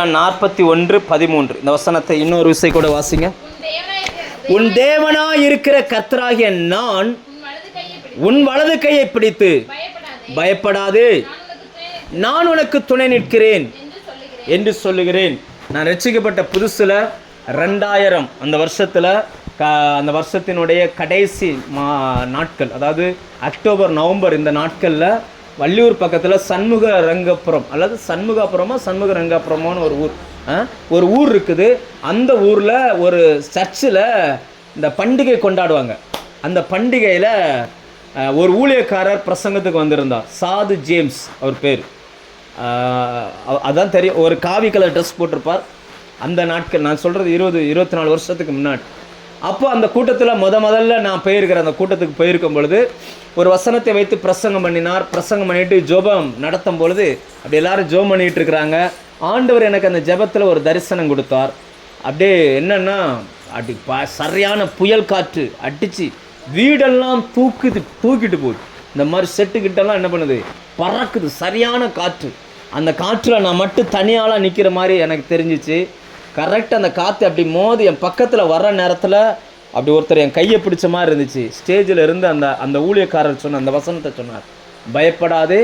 41:13 இந்த வசனத்தை இன்னொரு விசை கூட வாசிங்க. உன் தேவனாய் இருக்கிற கர்த்தராகிய நான் உன் வலது கையை பிடித்து பயப்படாதே, நான் உனக்கு துணை நிற்கிறேன் என்று சொல்லுகிறேன். நான் ரட்சிக்கப்பட்ட புதுசில் 2000 அந்த வருஷத்தில் அந்த வருஷத்தினுடைய கடைசி நாட்கள், அதாவது அக்டோபர் நவம்பர் இந்த நாட்களில் வள்ளியூர் பக்கத்தில் சண்முக ரங்கபுரம் அல்லது சண்முக ரங்கபுரமான ஒரு ஊர் இருக்குது. அந்த ஊரில் ஒரு சர்ச்சில் இந்த பண்டிகை கொண்டாடுவாங்க. அந்த பண்டிகையில் ஒரு ஊழியக்காரர் பிரசங்கத்துக்கு வந்திருந்தார். சாது ஜேம்ஸ் அவர் பேர். அதான் தெரியும். ஒரு காவி கலர் ட்ரெஸ் போட்டிருப்பார். அந்த நாட்கள் நான் சொல்கிறது 24 வருஷத்துக்கு முன்னாடி. அப்போ அந்த கூட்டத்தில் முதல்ல நான் போயிருக்கிறேன். அந்த கூட்டத்துக்கு போயிருக்கும் பொழுது ஒரு வசனத்தை வைத்து பிரசங்கம் பண்ணினார். பிரசங்கம் பண்ணிட்டு ஜெபம் நடத்தும் பொழுது அப்படி எல்லாரும் ஜெபம் பண்ணிகிட்டு இருக்கிறாங்க. ஆண்டவர் எனக்கு அந்த ஜெபத்தில் ஒரு தரிசனம் கொடுத்தார். அப்படியே என்னென்னா அப்படி சரியான புயல் காற்று அடித்து வீடெல்லாம் தூக்கிட்டு போகுது. இந்த மாதிரி செட்டுக்கிட்டெல்லாம் என்ன பண்ணுது, பறக்குது, சரியான காற்று. அந்த காற்றில் நான் மட்டும் தனியாலாம் நிற்கிற மாதிரி எனக்கு தெரிஞ்சிச்சு. கரெக்டாக அந்த காற்று அப்படி மோதி என் பக்கத்தில் வர்ற நேரத்தில் அப்படி ஒருத்தர் என் கையை பிடிச்ச மாதிரி இருந்துச்சு. ஸ்டேஜில் இருந்து அந்த ஊழியக்காரர் சொன்ன அந்த வசனத்தை சொன்னார், பயப்படாதே,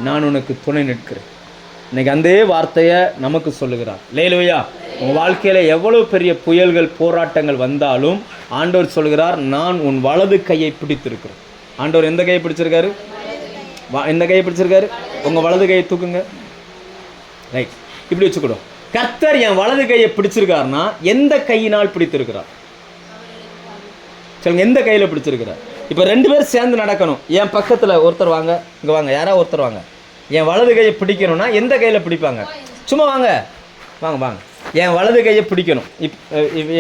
நான் உனக்கு துணை நிற்கிறேன். இன்றைக்கி அந்த வார்த்தையை நமக்கு சொல்லுகிறார். லேலுயா, உங்கள் வாழ்க்கையில் எவ்வளோ பெரிய புயல்கள் போராட்டங்கள் வந்தாலும் ஆண்டவர் சொல்கிறார், நான் உன் வலது கையை பிடித்திருக்கிறேன். ஆண்டவர் எந்த கையை பிடிச்சிருக்காரு? எந்த கையை பிடிச்சிருக்காரு? உங்கள் வலது கையை தூக்குங்க. ரைட், இப்படி வச்சுக்கிடும். கர்த்தர் என் வலது கையை பிடிச்சிருக்காருன்னா எந்த கையினால் பிடித்திருக்கிறார் சொல்லுங்க, எந்த கையில் பிடிச்சிருக்கிறார்? இப்போ 2 பேர் சேர்ந்து நடக்கணும். என் பக்கத்தில் ஒருத்தர் வாங்க, இங்கே வாங்க, யாராவது ஒருத்தர் வாங்க. என் வலது கையை பிடிக்கணும்னா எந்த கையில் பிடிப்பாங்க? சும்மா வாங்க வாங்க வாங்க. என் வலது கையை பிடிக்கணும்.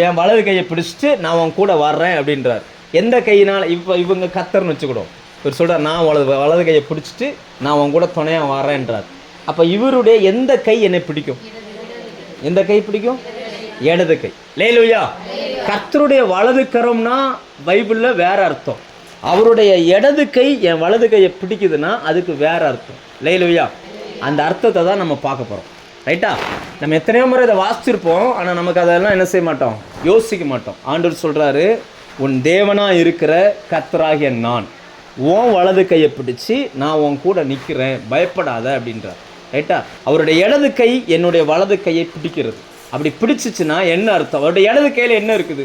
என் வலது கையை பிடிச்சிட்டு நான் உன் கூட வர்றேன் அப்படின்றார். எந்த கையினால்? இப்போ இவங்க கர்த்தர்னு வச்சுக்கிடும். இவர் சொல்கிறார், நான் வலது கையை பிடிச்சிட்டு நான் உன் கூட துணையாக வர்றேன்றார். அப்போ இவருடைய எந்த கை என்னை பிடிக்கும்? எந்த கை பிடிக்கும்? இடது கை. லேலுயா, கர்த்தருடைய வலது கரம்னா பைபிளில் வேற அர்த்தம். அவருடைய இடது கை என் வலது கையை பிடிக்குதுன்னா அதுக்கு வேற அர்த்தம். லேலுயா, அந்த அர்த்தத்தை தான் நம்ம பார்க்க போகிறோம். ரைட்டா? நம்ம எத்தனையோ முறை இதை வாசிச்சிருப்போம், ஆனால் நமக்கு அதெல்லாம் என்ன செய்ய மாட்டோம், யோசிக்க மாட்டோம். ஆண்டவர் சொல்கிறாரு, உன் தேவனாக இருக்கிற கர்த்தராகிய நான் உன் வலது கையை பிடிச்சி நான் உன் கூட நிற்கிறேன், பயப்படாத அப்படின்றார். ரைட்டா? அவருடைய இடது கை என்னுடைய வலது கையை பிடிக்கிறது. அப்படி பிடிச்சிச்சுன்னா என்ன அர்த்தம்? அவருடைய இடது கையில் என்ன இருக்குது?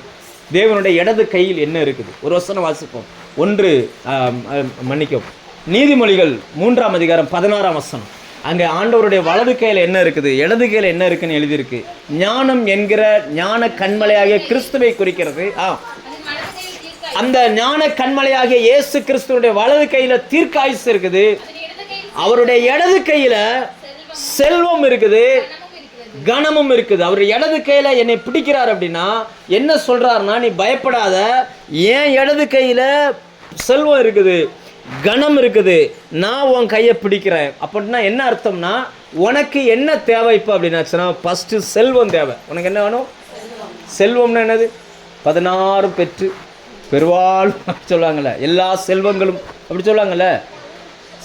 தேவனுடைய இடது கையில் என்ன இருக்குது? ஒரு வசனம் வாசிப்போம். நீதிமொழிகள் 3ஆம் அதிகாரம் 16ஆம் வசனம். அங்கே ஆண்டவருடைய வலது கையில் என்ன இருக்குது, இடது கையில் என்ன இருக்குன்னு எழுதியிருக்கு. ஞானம் என்கிற ஞான கண்மலையாகிய கிறிஸ்துவை குறிக்கிறது. அந்த ஞான கண்மலையாகிய இயேசு கிறிஸ்துவனுடைய வலது கையில் தீர்க்காயுசு இருக்குது. அவருடைய இடது கையில் செல்வம் இருக்குது, கனமும் இருக்குது. அவர் இடது கையில் என்னை பிடிக்கிறார் அப்படின்னா என்ன சொல்கிறாருன்னா, நீ பயப்படாத, ஏன் இடது கையில் செல்வம் இருக்குது, கனம் இருக்குது, நான் உன் கையை பிடிக்கிறேன். அப்படின்னா என்ன அர்த்தம்னா, உனக்கு என்ன தேவை இப்போ அப்படின்னாச்சுன்னா, ஃபஸ்ட்டு செல்வம் தேவை. உனக்கு என்ன வேணும்? செல்வம்னா என்னது? 16 பெற்று பெருவாள் சொல்லுவாங்கள்ல, எல்லா செல்வங்களும் அப்படி சொல்லுவாங்கள்ல.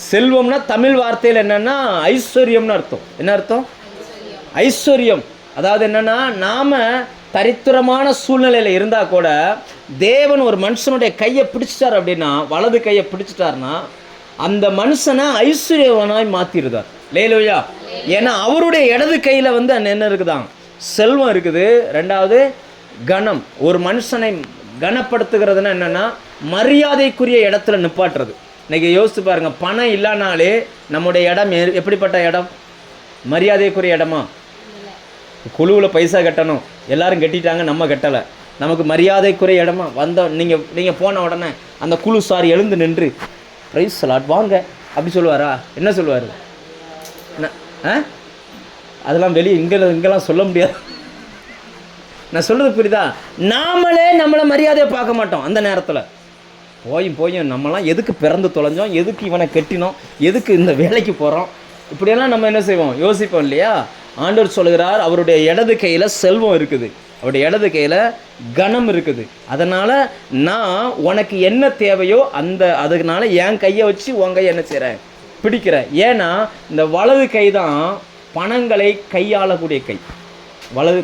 செல்வம்னா தமிழ் வார்த்தையில் என்னென்னா ஐஸ்வர்யம்னு அர்த்தம். என்ன அர்த்தம்? ஐஸ்வர்யம். அதாவது என்னென்னா, நாம் தரித்திரமான சூழ்நிலையில் இருந்தால் கூட தேவன் ஒரு மனுஷனுடைய கையை பிடிச்சிட்டார் அப்படின்னா, வலது கையை பிடிச்சிட்டார்னா அந்த மனுஷனை ஐஸ்வர்யவனாய் மாற்றிடுதார். லேலுயா, ஏன்னா அவருடைய இடது கையில் வந்து என்ன இருக்குதான்? செல்வம் இருக்குது. 2வது கனம். ஒரு மனுஷனை கனப்படுத்துகிறதுனா என்னென்னா, மரியாதைக்குரிய இடத்துல நிப்பாட்டுறது. இன்றைக்கி யோசித்து பாருங்கள், பணம் இல்லைனாலே நம்முடைய இடம் எப்படிப்பட்ட இடம்? மரியாதைக்குரிய இடமா? குழுவில் பைசா கட்டணும், எல்லாரும் கட்டிட்டாங்க, நம்ம கட்டலை, நமக்கு மரியாதைக்குரிய இடமா? நீங்கள் போன உடனே அந்த குழு சார் எழுந்து நின்று ப்ரைஸ் லாட் வாங்க அப்படி சொல்லுவாரா? என்ன சொல்லுவார்? அதெல்லாம் வெளியே இங்கெல்லாம் சொல்ல முடியாது. நான் சொல்கிறது புரியுதா? நாமளே நம்மளை மரியாதையை பார்க்க மாட்டோம். அந்த நேரத்தில் போயும் நம்மளாம் எதுக்கு பிறந்து தொலைஞ்சோம், எதுக்கு இவனை கட்டினோம், எதுக்கு இந்த வேலைக்கு போகிறோம், இப்படியெல்லாம் நம்ம என்ன செய்வோம், யோசிப்போம் இல்லையா? ஆண்டவர் சொல்கிறார், அவருடைய இடது கையில் செல்வம் இருக்குது, அவருடைய இடது கையில் கனம் இருக்குது. அதனால் நான் உனக்கு என்ன தேவையோ அதனால என் கையை வச்சு உன் கையை என்ன செய்கிறேன், பிடிக்கிறேன். ஏன்னா இந்த வலது கை தான் பணங்களை கையாளக்கூடிய கை.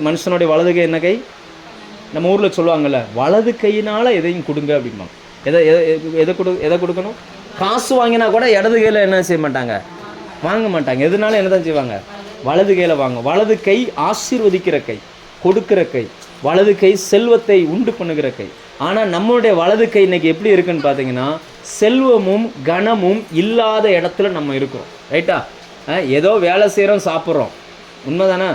மனுஷனுடைய வலது கை என்ன கை? நம்ம ஊரில் சொல்லுவாங்கள்ல, வலது கையினால் எதையும் கொடுங்க அப்படிம்பாங்க. எதை கொடுக்கணும்? காசு வாங்கினா கூட இடது கையில் என்ன செய்ய மாட்டாங்க, வாங்க மாட்டாங்க. எதுனாலும் என்ன தான் செய்வாங்க, வலது கையில் வாங்க. வலது கை ஆசீர்வதிக்கிற கை, கொடுக்கிற கை. வலது கை செல்வத்தை உண்டு பண்ணுகிற கை. ஆனால் நம்மளுடைய வலது கை இன்னைக்கு எப்படி இருக்குன்னு பார்த்தீங்கன்னா, செல்வமும் கனமும் இல்லாத இடத்துல நம்ம இருக்கிறோம். ரைட்டா? ஏதோ வேலை செய்கிறோம், சாப்பிட்றோம். உண்மை தானே?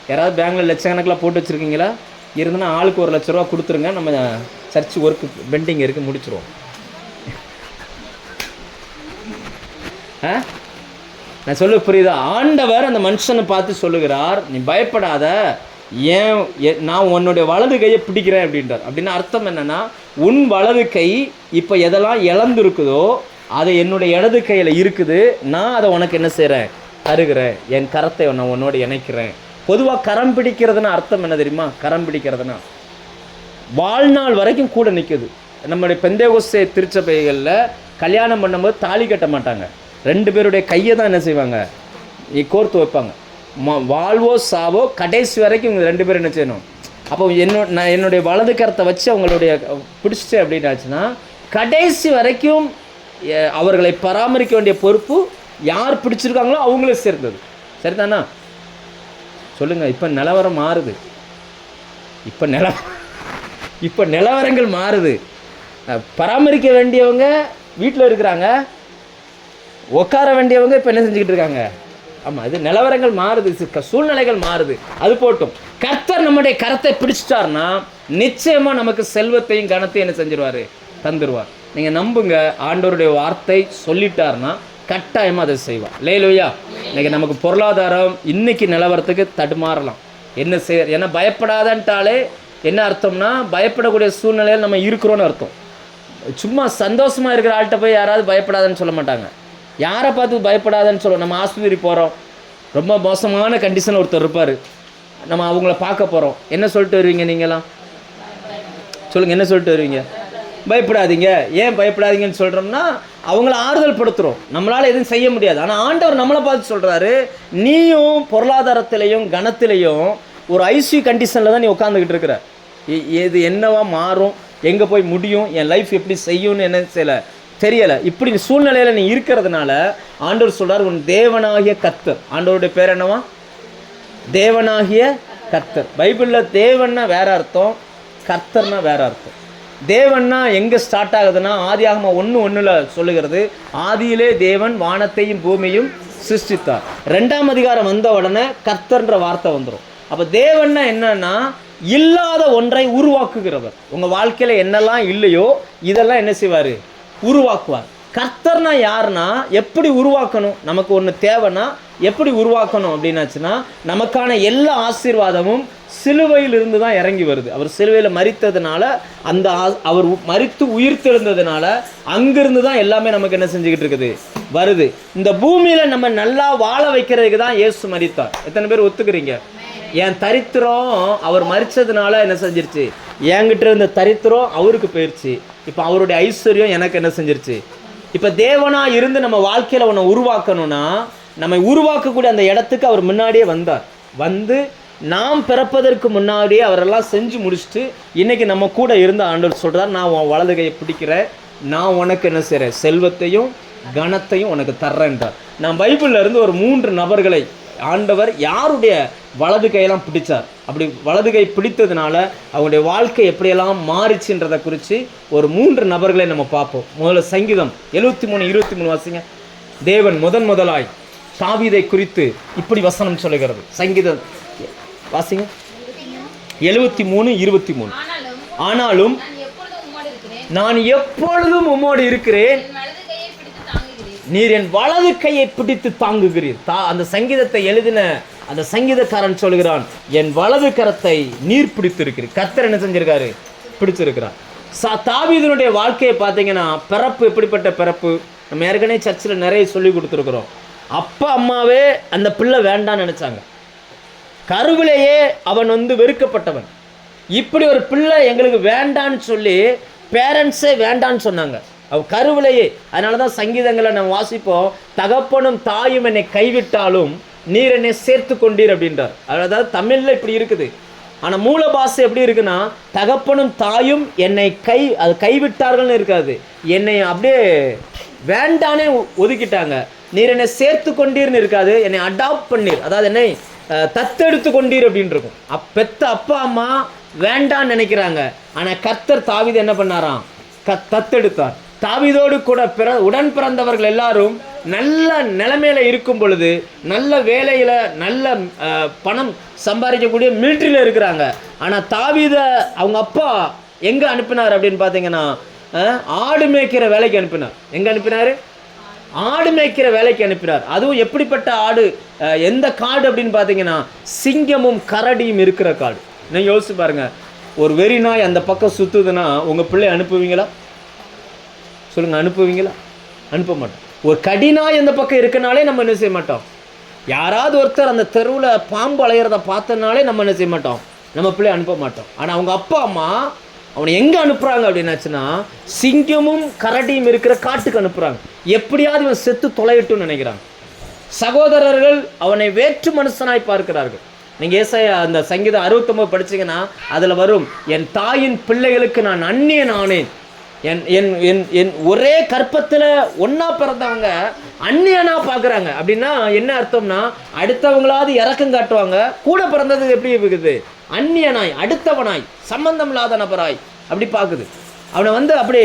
யாராவது பேங்கில் லட்சக்கணக்கில் போட்டு வச்சுருக்கீங்களா? இருந்தனா ஆளுக்கு 1 லட்ச ரூபா கொடுத்துருங்க, நம்ம சர்ச்சு ஒர்க்கு பெண்டிங் இருக்குது, முடிச்சிருவோம். நான் சொல்ல புரியுதா? ஆண்டவர் அந்த மனுஷனை பார்த்து சொல்லுகிறார், நீ பயப்படாத, ஏன் நான் உன்னுடைய வலது கையை பிடிக்கிறேன் அப்படின்றார். அப்படின்னா அர்த்தம் என்னன்னா, உன் வலது கை இப்போ எதெல்லாம் இழந்துருக்குதோ அது என்னுடைய இடது கையில் இருக்குது, நான் அதை உனக்கு என்ன செய்கிறேன், தருகிறேன். என் கரத்தை நான் உன்னோடு இணைக்கிறேன். பொதுவாக கரம் பிடிக்கிறதுனா அர்த்தம் என்ன தெரியுமா? கரம் பிடிக்கிறதுனா வாழ்நாள் வரைக்கும் கூட நிற்குது. நம்முடைய பெந்தேகோஸ்தே திருச்சபைகளில் கல்யாணம் பண்ணும்போது தாலி கட்ட மாட்டாங்க, 2 பேருடைய கையை தான் என்ன செய்வாங்க, கோர்த்து வைப்பாங்க. வாழ்வோ சாவோ கடைசி வரைக்கும் இவங்க 2 பேரும் என்ன செய்யணும். அப்போ நான் என்னுடைய வலது கரத்தை வச்சு அவங்களுடைய பிடிச்சிட்டேன் அப்படின்னு ஆச்சுன்னா, கடைசி வரைக்கும் அவர்களை பராமரிக்க வேண்டிய பொறுப்பு யார் பிடிச்சிருக்காங்களோ அவங்களே சேர்ந்தது. சரிதானா? சொல்லுங்கள். இப்போ நிலவரம் மாறுது. இப்போ நிலவரங்கள் மாறுது. பராமரிக்க வேண்டியவங்க வீட்டில் இருக்கிறாங்க, உட்கார வேண்டியவங்க இப்போ என்ன செஞ்சுக்கிட்டு இருக்காங்க. ஆமாம், இது நிலவரங்கள் மாறுது, சூழ்நிலைகள் மாறுது. அது போட்டும், கர்த்தர் நம்முடைய கரத்தை பிடிச்சிட்டார்னா நிச்சயமாக நமக்கு செல்வத்தையும் கனத்தையும் என்ன செஞ்சிருவார், தந்துடுவார். நீங்கள் நம்புங்க, ஆண்டவருடைய வார்த்தை சொல்லிட்டார்னா கட்டாயமாக அதை செய்வார். லேலூயா. இன்றைக்கி நமக்கு பொருளாதாரம் இன்னைக்கு நிலவரத்துக்கு தடுமாறலாம். என்ன செய்ய, ஏன்னா பயப்படாதன்ட்டாலே என்ன அர்த்தம்னா, பயப்படக்கூடிய சூழ்நிலையில் நம்ம இருக்கிறோன்னு அர்த்தம். சும்மா சந்தோஷமாக இருக்கிற ஆள்கிட்ட போய் யாராவது பயப்படாதன்னு சொல்ல மாட்டாங்க. யாரை பார்த்து பயப்படாதன்னு சொல்லுவோம். நம்ம ஆஸ்பத்திரி போகிறோம், ரொம்ப மோசமான கண்டிஷனில் ஒருத்தர் இருப்பார், நம்ம அவங்கள பார்க்க போகிறோம். என்ன சொல்லிட்டு வருவீங்க நீங்களாம்? சொல்லுங்கள், என்ன சொல்லிட்டு வருவீங்க? பயப்படாதீங்க. ஏன் பயப்படாதீங்கன்னு சொல்கிறோம்னா, அவங்கள ஆறுதல் படுத்துகிறோம். நம்மளால் எதுவும் செய்ய முடியாது. ஆனால் ஆண்டவர் நம்மளை பார்த்து சொல்கிறாரு, நீயும் பொருளாதாரத்திலையும் கனத்திலையும் ஒரு ஐசியூ கண்டிஷனில் தான் நீ உட்காந்துக்கிட்டு இருக்கிற. இது என்னவா மாறும், எங்கே போய் முடியும், என் லைஃப் எப்படி செய்யும்னு என்ன செய்யலை, தெரியலை. இப்படி சூழ்நிலையில் நீ இருக்கிறதுனால ஆண்டவர் சொல்கிறார், உன் தேவனாகிய கர்த்தர். ஆண்டவருடைய பேர் என்னவா? தேவனாகிய கர்த்தர். பைபிளில் தேவன்னா வேற அர்த்தம், கர்த்தர்னா வேற அர்த்தம். தேவன்னா எங்கே ஸ்டார்ட் ஆகுதுன்னா, ஆதியாகமம் 1:1 சொல்லுகிறது, ஆதியிலே தேவன் வானத்தையும் பூமியையும் சிருஷ்டித்தார். 2ஆம் அதிகாரம் வந்த உடனே கர்த்தர்ன்ற வார்த்தை வந்துடும். அப்போ தேவன்னா என்னன்னா, இல்லாத ஒன்றை உருவாக்குகிறவர். உங்கள் வாழ்க்கையில் என்னெல்லாம் இல்லையோ இதெல்லாம் என்ன செய்வார், உருவாக்குவார். கர்த்தர்னா யாருன்னா, எப்படி உருவாக்கணும், நமக்கு ஒன்று தேவைன்னா எப்படி உருவாக்கணும் அப்படின்னாச்சுன்னா, நமக்கான எல்லா ஆசீர்வாதமும் சிலுவையில் இருந்து தான் இறங்கி வருது. அவர் சிலுவையில் மரித்ததுனால, அந்த அவர் மரித்து உயிர்த்தெழுந்ததுனால அங்கிருந்து தான் எல்லாமே நமக்கு என்ன செஞ்சுக்கிட்டு இருக்குது, வருது. இந்த பூமியில் நம்ம நல்லா வாழ வைக்கிறதுக்கு தான் இயேசு மரித்தார். எத்தனை பேர் ஒத்துக்கிறீங்க? என் தரித்திரம் அவர் மரித்ததுனால என்ன செஞ்சிருச்சு, என்கிட்ட இருந்த தரித்திரம் அவருக்கு போயிடுச்சு. இப்போ அவருடைய ஐஸ்வர்யம் எனக்கு என்ன செஞ்சிருச்சு. இப்போ தேவனாக இருந்து நம்ம வாழ்க்கையில் ஒன்று உருவாக்கணும்னா, நம்ம உருவாக்கக்கூடிய அந்த இடத்துக்கு அவர் முன்னாடியே வந்தார். வந்து நாம் பிறப்பதற்கு முன்னாடியே அவரெல்லாம் செஞ்சு முடிச்சுட்டு இன்றைக்கி நம்ம கூட இருந்த ஆண்டவர் சொல்கிறார், நான் உன் வலது கையை பிடிக்கிறேன், நான் உனக்கு என்ன செய்கிறேன், செல்வத்தையும் கனத்தையும் உனக்கு தர்றேன்றார். நான் பைபிளில் இருந்து ஒரு 3 நபர்களை ஆண்டவர் யாருடைய வலது கையெல்லாம் பிடிச்சார், அப்படி வலது கை பிடித்ததுனால அவங்களுடைய வாழ்க்கை எப்படியெல்லாம் மாறிச்சுன்றதை குறித்து ஒரு 3 நபர்களை நம்ம பார்ப்போம். முதல்ல சங்கீதம் 73:23 வாசிங்க. தேவன் முதலாய் தாவீதை குறித்து இப்படி வசனம் சொல்லுகிறது. சங்கீதம் வாசிங்க. 73:23. ஆனாலும் நான் எப்பொழுதும் உம்மோடு இருக்கிறேன், நீர் என் வலது கையை பிடித்து தாங்குகிறீர். அந்த சங்கீதத்தை எழுதின அந்த சங்கீதக்காரன் சொல்கிறான், என் வலது கரத்தை நீர் பிடித்திருக்கிறீர். கர்த்தர் என்ன செஞ்சிருக்காரு, பிடிச்சிருக்கிறார். தாவீதுனுடைய வாழ்க்கையை பார்த்தீங்கன்னா, பிறப்பு எப்படிப்பட்ட பிறப்பு, நம்ம ஏற்கனவே சர்ச்சில் நிறைய சொல்லி கொடுத்துருக்குறோம். அப்பா அம்மாவே அந்த பிள்ளை வேண்டான்னு நினச்சாங்க. கருவிலேயே அவன் வெறுக்கப்பட்டவன். இப்படி ஒரு பிள்ளை எங்களுக்கு வேண்டான்னு சொல்லி பேரண்ட்ஸே வேண்டான்னு சொன்னாங்க, அவ கருவிலேயே. அதனால தான் சங்கீதங்களை நம்ம வாசிப்போம், தகப்பனும் தாயும் என்னை கைவிட்டாலும் நீர் என்னை சேர்த்து கொண்டீர் அப்படின்றார். அதாவது தமிழில் இப்படி இருக்குது. ஆனால் மூல பாஷை எப்படி இருக்குன்னா, தகப்பனும் தாயும் என்னை அது கைவிட்டார்கள்னு இருக்காது, என்னை அப்படியே வேண்டானே ஒதுக்கிட்டாங்க. நீர் என்னை சேர்த்து கொண்டீர்னு இருக்காது, என்னை அடாப்ட் பண்ணீர், அதாவது என்னை தத்தெடுத்து கொண்டீர் அப்படின்னு இருக்கும். பெத்த அப்பா அம்மா வேண்டான்னு நினைக்கிறாங்க. ஆனால் கர்த்தர் தாவீது என்ன பண்ணாராம், தத்தெடுத்தார். தாவீதோடு கூட உடன் பிறந்தவர்கள் எல்லாரும் நல்ல நிலைமையில இருக்கும் பொழுது, நல்ல வேலையில் நல்ல பணம் சம்பாதிக்கக்கூடிய மிலிட்ரியில் இருக்கிறாங்க. ஆனால் தாவீதை அவங்க அப்பா எங்கே அனுப்பினார் அப்படின்னு பார்த்தீங்கன்னா, ஆடு மேய்க்கிற வேலைக்கு அனுப்பினார். எங்கே அனுப்பினார்? ஆடு மேய்க்கிற வேலைக்கு அனுப்பினார். அதுவும் எப்படிப்பட்ட ஆடு, எந்த காடு அப்படின்னு பார்த்தீங்கன்னா, சிங்கமும் கரடியும் இருக்கிற காடு. நீங்கள் யோசிச்சு பாருங்க, ஒரு வெறி நாய் அந்த பக்கம் சுற்றுதுன்னா உங்கள் பிள்ளை அனுப்புவீங்களா? சொல்லுங்கள், அனுப்புவீங்களா? அனுப்ப மாட்டோம். ஒரு கடிநாய் அந்த பக்கம் இருக்கனாலே நம்ம என்ன செய்ய மாட்டோம். யாராவது ஒருத்தர் அந்த தெருவில் பாம்பு அலையிறத பார்த்தனாலே நம்ம என்ன செய்ய மாட்டோம், நம்ம பிள்ளை அனுப்ப மாட்டோம். ஆனால் அவங்க அப்பா அம்மா அவனை எங்கே அனுப்புகிறாங்க அப்படின்னாச்சுன்னா, சிங்கமும் கரடியும் இருக்கிற காட்டுக்கு அனுப்புகிறாங்க. எப்படியாவது இவன் செத்து தொலையிட்டுன்னு நினைக்கிறாங்க. சகோதரர்கள் அவனை வேற்று மனுஷனாய் பார்க்கிறார்கள். நீங்கள் ஏசாயா அந்த சங்கீதம் 69 படிச்சிங்கன்னா அதில் வரும், என் தாயின் பிள்ளைகளுக்கு நான் அந்நியன் ஆனேன். என் ஒரே கற்பத்தில் ஒன்றா பிறந்தவங்க அந்நியனா பார்க்குறாங்க. அப்படின்னா என்ன அர்த்தம்னா, அடுத்தவங்களாவது இறக்கம் காட்டுவாங்க, கூட பிறந்தது எப்படி இருக்குது, அந்நியனாய், அடுத்தவனாய், சம்பந்தம் இல்லாத நபராய் அப்படி பார்க்குது. அவனை அப்படி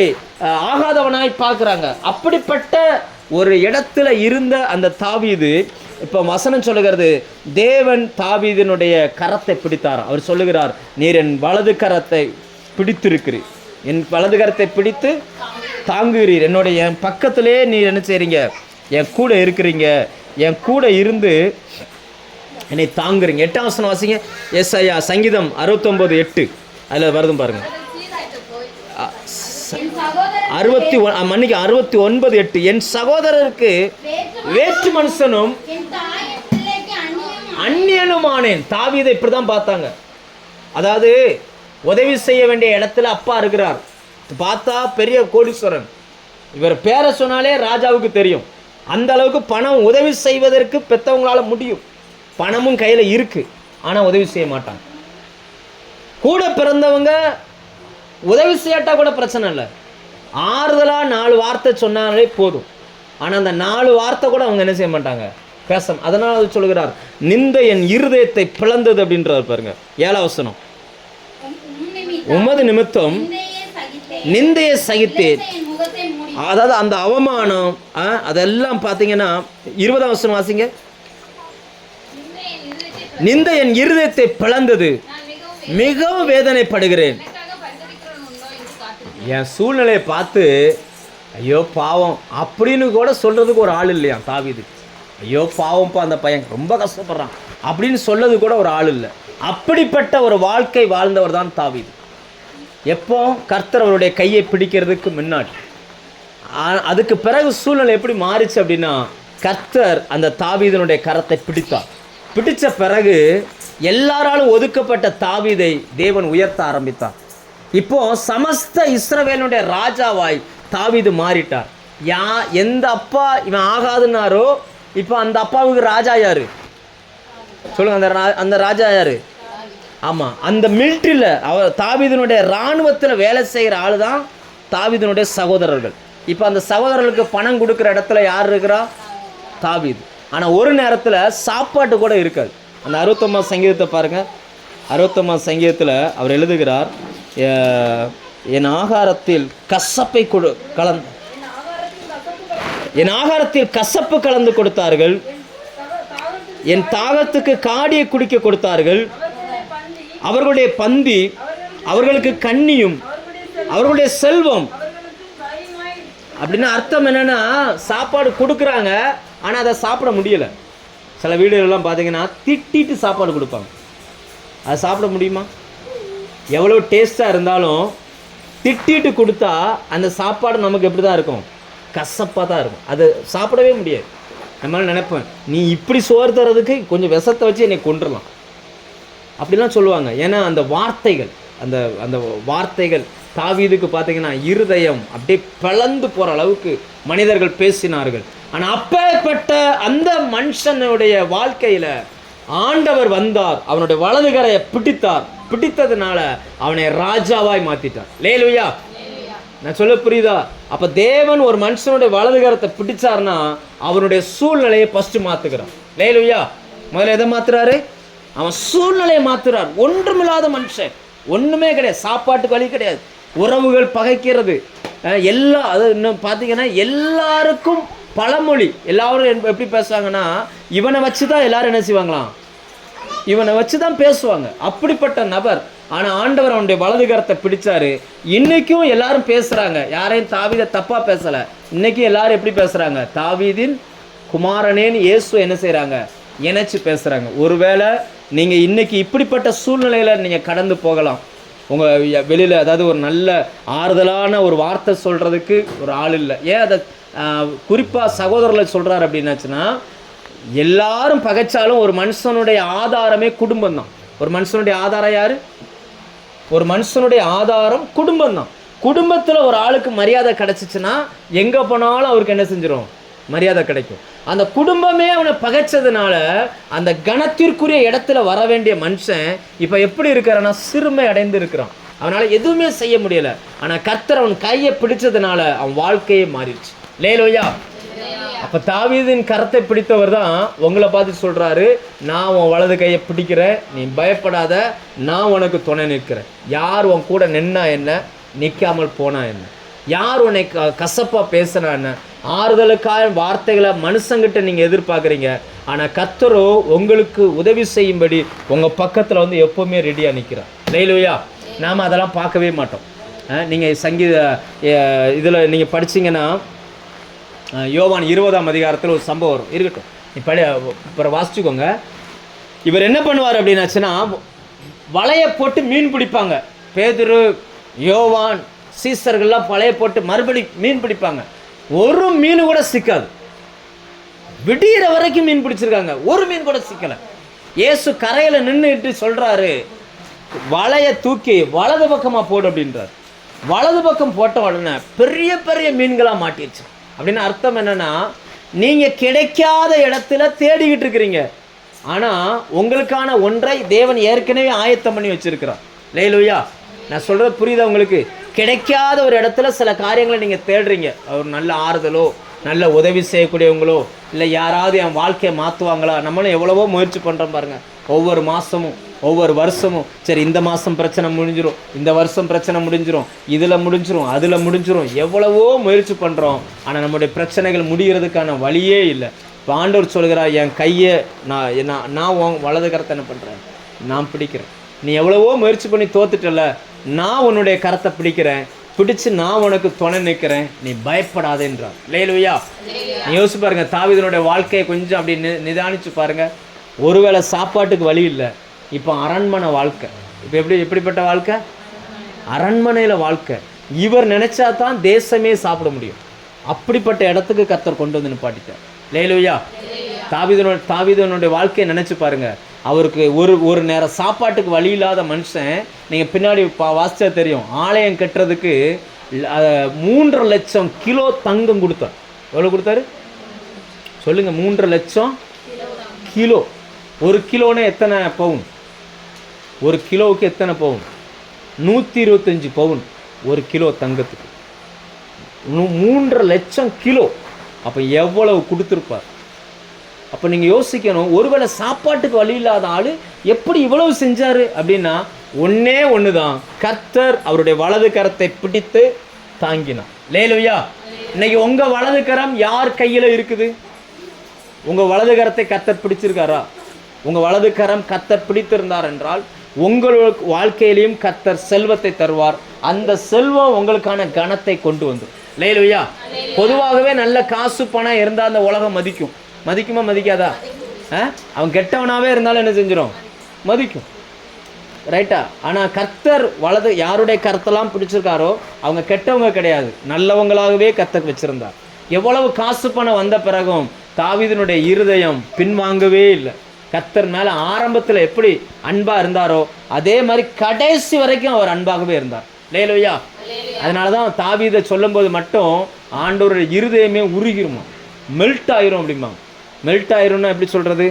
ஆகாதவனாய் பார்க்குறாங்க. அப்படிப்பட்ட ஒரு இடத்துல இருந்த அந்த தாவீது, இப்போ வசனம் சொல்லுகிறது, தேவன் தாவீதினுடைய கரத்தை பிடித்தார். அவர் சொல்லுகிறார், நீர் என் வலது கரத்தை பிடித்திருக்கிறீர், என் வலது கரத்தை பிடித்து தாங்குகிறீர், என் பக்கத்திலே நீர் என்ன செய்கிறீங்க, என் கூட இருக்கிறீங்க, என் கூட இருந்து என்னை தாங்குறீங்க. 8ஆம் வசனம் வாசிங்க. ஏசாயா சங்கீதம் 69:8 அதில் வருதும் பாருங்க. 69:8 என் சகோதரருக்கு வேற்று மனுஷனும் அந்நியனுமானேன். தாவீதை இப்படி தான் பார்த்தாங்க. அதாவது உதவி செய்ய வேண்டிய இடத்துல அப்பா இருக்கிறார், பார்த்தா பெரிய கோடீஸ்வரன், இவர் பேரை சொன்னாலே ராஜாவுக்கு தெரியும். அந்த அளவுக்கு பணம் உதவி செய்வதற்கு பெற்றவங்களால முடியும், பணமும் கையில் இருக்கு, ஆனால் உதவி செய்ய மாட்டாங்க. கூட பிறந்தவங்க உதவி செய்யாட்டா கூட பிரச்சனை இல்லை, ஆறுதலாக 4 வார்த்தை சொன்னாலே போதும். ஆனால் அந்த 4 வார்த்தை கூட அவங்க என்ன செய்ய மாட்டாங்க, பேச. அதனால் அது சொல்கிறார், நிந்த என் இருதயத்தை பிளந்தது அப்படின்றார் பாருங்க. 7ஆம் வசனம், உமது நிமித்தம் நிந்தையை சகித்தேன். அதாவது அந்த அவமானம் அதெல்லாம் பார்த்தீங்கன்னா 20ஆம் வசனம் வாசிங்க. நிந்த என் இருதயத்தை பிளந்தது, மிகவும் வேதனைப்படுகிறேன். என் சூழ்நிலையை பார்த்து ஐயோ பாவம் அப்படின்னு கூட சொல்றதுக்கு ஒரு ஆள் இல்லையா தாவீது. ஐயோ பாவம்ப்பா அந்த பையன் ரொம்ப கஷ்டப்படுறான் அப்படின்னு சொல்லது கூட ஒரு ஆள் இல்லை. அப்படிப்பட்ட ஒரு வாழ்க்கை வாழ்ந்தவர் தான் தாவீது. எப்போ கர்த்தர் அவருடைய கையை பிடிக்கிறதுக்கு முன்னாடி. அதுக்கு பிறகு சூழ்நிலை எப்படி மாறிச்சு அப்படின்னா, கர்த்தர் அந்த தாவீதனுடைய கரத்தை பிடித்தார். பிடிச்ச பிறகு எல்லாராலும் ஒதுக்கப்பட்ட தாவீதை தேவன் உயர்த்த ஆரம்பித்தார். இப்போ சமஸ்த இஸ்ரவேலுடைய ராஜாவாய் தாவீது மாறிட்டார். எந்த அப்பா இவன் ஆகாதுன்னாரோ இப்போ அந்த அப்பாவுக்கு ராஜா யாரு சொல்லுங்க, அந்த ராஜா யாரு? ஆமாம், அந்த மிலிட்ரியில் அவர் தாவீதினுடைய இராணுவத்தில் வேலை செய்கிற ஆள் தான் தாவீதினுடைய சகோதரர்கள். இப்போ அந்த சகோதரர்களுக்கு பணம் கொடுக்குற இடத்துல யார் இருக்கிறா? தாவீது. ஆனால் ஒரு நேரத்தில் சாப்பாட்டு கூட இருக்காது. அந்த 69ஆம் சங்கீதத்தை பாருங்கள். 69ஆம் சங்கீதத்தில் அவர் எழுதுகிறார், என் ஆகாரத்தில் கசப்பை என் ஆகாரத்தில் கசப்பு கலந்து கொடுத்தார்கள், என் தாகத்துக்கு காடியை குடிக்க கொடுத்தார்கள், அவர்களுடைய பந்தி அவர்களுக்கு கண்ணியும் அவர்களுடைய செல்வம். அப்படின்னா அர்த்தம் என்னன்னா, சாப்பாடு கொடுக்குறாங்க ஆனால் அதை சாப்பிட முடியலை. சில வீடுகளெல்லாம் பார்த்தீங்கன்னா திட்டிட்டு சாப்பாடு கொடுப்பாங்க. அதை சாப்பிட முடியுமா? எவ்வளோ டேஸ்ட்டாக இருந்தாலும் திட்டிட்டு கொடுத்தா அந்த சாப்பாடு நமக்கு எப்படி தான் இருக்கும்? கசப்பாக தான் இருக்கும். அது சாப்பிடவே முடியாது. நம்மளால நினைப்பேன், நீ இப்படி சோறு தரதுக்கு கொஞ்சம் விஷத்தை வச்சு என்னை கொண்டுடலாம் அப்படிலாம் சொல்லுவாங்க. ஏன்னா அந்த வார்த்தைகள் தாவீதுக்கு பார்த்தீங்கன்னா இருதயம் அப்படியே பிளந்து போகிற அளவுக்கு மனிதர்கள் பேசினார்கள். ஆனால் அப்பேற்பட்ட அந்த மனுஷனுடைய வாழ்க்கையில் ஆண்டவர் வந்தார், அவனுடைய வலது கரையை பிடித்தார். பிடித்ததுனால அவனை ராஜாவாய் மாற்றிட்டார். லேலுயா, நான் சொல்ல புரியுதா? அப்போ தேவன் ஒரு மனுஷனுடைய வலது கரத்தை பிடிச்சார்னா அவனுடைய சூழ்நிலையை ஃபஸ்ட்டு மாற்றுக்கிறான். லேலுயா, முதல்ல எதை மாற்றுறாரு? அவன் சூழ்நிலையை மாற்றுறார். ஒன்றுமில்லாத மனுஷன், ஒன்றுமே கிடையாது, சாப்பாட்டுக்கு வழி கிடையாது, உறவுகள் பகைக்கிறது எல்லாம். அது இன்னும் பார்த்தீங்கன்னா எல்லாருக்கும் பழமொழி. எல்லாரும் எப்படி பேசுவாங்கன்னா, இவனை வச்சு தான் எல்லாரும் என்ன செய்வாங்களாம், இவனை வச்சு தான் பேசுவாங்க. அப்படிப்பட்ட நபர். ஆனால் ஆண்டவர் அவனுடைய வலது கரத்தை பிடிச்சாரு. இன்னைக்கும் எல்லாரும் பேசுகிறாங்க, யாரையும் தாவீதை தப்பாக பேசலை. இன்னைக்கும் எல்லாரும் எப்படி பேசுகிறாங்க, தாவீதின் குமாரனேன்னு இயேசு என்ன செய்கிறாங்க, இணைச்சி பேசுகிறாங்க. ஒருவேளை நீங்கள் இன்னைக்கு இப்படிப்பட்ட சூழ்நிலையில் நீங்கள் கடந்து போகலாம். உங்கள் வெளியில் அதாவது ஒரு நல்ல ஆறுதலான ஒரு வார்த்தை சொல்கிறதுக்கு ஒரு ஆள் இல்லை. ஏன் அதை குறிப்பாக சகோதரர்களை சொல்கிறார் அப்படின்னாச்சுன்னா, எல்லாரும் பகைச்சாலும் ஒரு மனுஷனுடைய ஆதாரமே குடும்பம் தான். ஒரு மனுஷனுடைய ஆதாரம் யார்? ஒரு மனுஷனுடைய ஆதாரம் குடும்பம் தான். குடும்பத்தில் ஒரு ஆளுக்கு மரியாதை கிடைச்சிச்சுன்னா எங்கே போனாலும் அவருக்கு என்ன செஞ்சிடும், மரியாதை கிடைக்கும். அந்த குடும்பமே அவனை பகைச்சதுனால அந்த கணத்திற்குரிய இடத்துல வர வேண்டிய மனுஷன் இப்போ எப்படி இருக்கிறான்னா சிறுமை அடைந்து இருக்கிறான். அவனால் எதுவுமே செய்ய முடியலை. ஆனால் கர்த்தர் அவன் கையை பிடிச்சதுனால அவன் வாழ்க்கையே மாறிடுச்சு. லேலோயா. அப்போ தாவீதின் கரத்தை பிடித்தவர் தான் உங்களை பார்த்து சொல்கிறாரு, நான் உன் வலது கையை பிடிக்கிறேன், நீ பயப்படாத, நான் உனக்கு துணை நிற்கிறேன். யார் உன் கூட நின்னா என்ன, நிற்காமல் போனா என்ன, யார் உன்னை கசப்பாக பேசுனா என்ன, ஆறுதலுக்காக வார்த்தைகளை மனுஷங்கிட்ட நீங்கள் எதிர்பார்க்குறீங்க. ஆனால் கர்த்தரோ உங்களுக்கு உதவி செய்யும்படி உங்கள் பக்கத்தில் வந்து எப்போவுமே ரெடியாக நிற்கிறார். லேலோயா. நாம் அதெல்லாம் பார்க்கவே மாட்டோம். நீங்கள் சங்கீத இதில் நீங்கள் படிச்சிங்கன்னா யோவான் 20ஆம் அதிகாரத்தில் ஒரு சம்பவம் வரும். இருக்கட்டும், இப்போ வாசிச்சுக்கோங்க. இவர் என்ன பண்ணுவார் அப்படின்னாச்சுன்னா, வலையை போட்டு மீன் பிடிப்பாங்க. பேதுரு, யோவான், சீசர்கள்லாம் வலையை போட்டு மறுபடி மீன் பிடிப்பாங்க. ஒரு மீன் கூட சிக்காது. விடிகிற வரைக்கும் மீன் பிடிச்சிருக்காங்க, ஒரு மீன் கூட சிக்கலை. இயேசு கரையில் நின்றுட்டு சொல்கிறாரு, வலையை தூக்கி வலது பக்கமாக போடு அப்படின்றார். வலது பக்கம் போட்ட உடனே பெரிய பெரிய மீன்களாக மாட்டிடுச்சு. அப்படின்னு அர்த்தம் என்னன்னா, நீங்கள் கிடைக்காத இடத்துல தேடிக்கிட்டு இருக்கிறீங்க. ஆனால் உங்களுக்கான ஒன்றை தேவன் ஏற்கனவே ஆயத்தம் பண்ணி வச்சிருக்கிறார். லேலூயா. நான் சொல்கிறது புரியுதா உங்களுக்கு? கிடைக்காத ஒரு இடத்துல சில காரியங்களை நீங்கள் தேடுறீங்க. ஒரு நல்ல ஆறுதலோ, நல்ல உதவி செய்யக்கூடியவங்களோ, இல்லை யாராவது என் வாழ்க்கையை மாற்றுவாங்களா. நம்மளும் எவ்வளவோ முயற்சி பண்ணுறோம் பாருங்கள். ஒவ்வொரு மாதமும் ஒவ்வொரு வருஷமும், சரி இந்த மாதம் பிரச்சனை முடிஞ்சிடும், இந்த வருஷம் பிரச்சனை முடிஞ்சிடும், இதில் முடிஞ்சிடும், அதில் முடிஞ்சிடும், எவ்வளவோ முயற்சி பண்ணுறோம். ஆனால் நம்முடைய பிரச்சனைகள் முடிகிறதுக்கான வழியே இல்லை. இப்போ ஆண்டவர் சொல்கிறார், என் கையை நான் வலது கரத்தை என்ன பண்ணுறேன், நான் பிடிக்கிறேன். நீ எவ்வளவோ முயற்சி பண்ணி தோத்துட்டல, நான் உன்னுடைய கரத்தை பிடிக்கிறேன், பிடிச்சு நான் உனக்கு துணை நிற்கிறேன், நீ பயப்படாதேன்றார். லேலூயா. நீ யோசிச்சு பாருங்க, தாவீதினுடைய வாழ்க்கையை கொஞ்சம் அப்படி நிதானிச்சு பாருங்க. ஒருவேளை சாப்பாட்டுக்கு வழி இல்லை, இப்போ அரண்மனை வாழ்க்கை. இப்போ எப்படிப்பட்ட வாழ்க்கை? அரண்மனையில் வாழ்க்கை. இவர் நினைச்சா தான் தேசமே சாப்பிட முடியும். அப்படிப்பட்ட இடத்துக்கு கர்த்தர் கொண்டு வந்து நிப்பாட்டிட்டார். லேலூயா. தாவீதனுடைய வாழ்க்கையை நினைச்சு பாருங்க. அவருக்கு ஒரு நேரம் சாப்பாட்டுக்கு வழி இல்லாத மனுஷன். நீங்கள் பின்னாடி வாசிச்சா தெரியும், ஆலயம் கட்டுறதுக்கு 3.5 லட்சம் கிலோ தங்கம் கொடுத்தார். எவ்வளோ கொடுத்தாரு சொல்லுங்க? 3.5 லட்சம் கிலோ. ஒரு கிலோன்னு எத்தனை பவுன்? ஒரு கிலோவுக்கு எத்தனை பவுன்? 125 பவுன் ஒரு கிலோ தங்கத்துக்கு. 3.5 லட்சம் கிலோ. அப்போ எவ்வளவு கொடுத்துருப்பார்? அப்போ நீங்கள் யோசிக்கணும், ஒருவேளை சாப்பாட்டுக்கு வழி இல்லாத ஆள் எப்படி இவ்வளவு செஞ்சார் அப்படின்னா, ஒன்றே ஒன்று தான், கர்த்தர் அவருடைய வலது கரத்தை பிடித்து தாங்கினார். லேலூயா. இன்னைக்கு உங்கள் வலது கரம் யார் கையில் இருக்குது? உங்கள் வலது கரத்தை கர்த்தர் பிடிச்சிருக்காரா? உங்கள் வலது கரம் கர்த்தர் பிடித்திருந்தார் என்றால் உங்களுக்கு வாழ்க்கையிலையும் கர்த்தர் செல்வத்தை தருவார். அந்த செல்வம் உங்களுக்கான கனத்தை கொண்டு வந்துடும். லேலூயா. பொதுவாகவே நல்ல காசு பணம் இருந்தால் அந்த உலகம் மதிக்கும். மதிக்குமா மதிக்காதா? அவன் கெட்டவனாகவே இருந்தாலும் என்ன செஞ்சிடும்? மதிக்கும். ரைட்டா? ஆனால் கர்த்தர் யாருடைய கருத்தெல்லாம் பிடிச்சிருக்காரோ அவங்க கெட்டவங்க கிடையாது, நல்லவங்களாகவே கர்த்தர் வச்சிருந்தார். எவ்வளவு காசு பணம் வந்த பிறகும் தாவீதினுடைய இருதயம் பின்வாங்கவே இல்லை. கர்த்தர் மேலே ஆரம்பத்தில் எப்படி அன்பாக இருந்தாரோ அதே மாதிரி கடைசி வரைக்கும் அவர் அன்பாகவே இருந்தார். லேலூயா. அதனால தான் தாவீதை சொல்லும்போது மட்டும் ஆண்டவருடைய இருதயமே உருகிருமா. மெல்ட் ஆயிரும் அப்படிம்பாங்க. மெல்ட் ஆயிரும்னா எப்படி சொல்கிறது?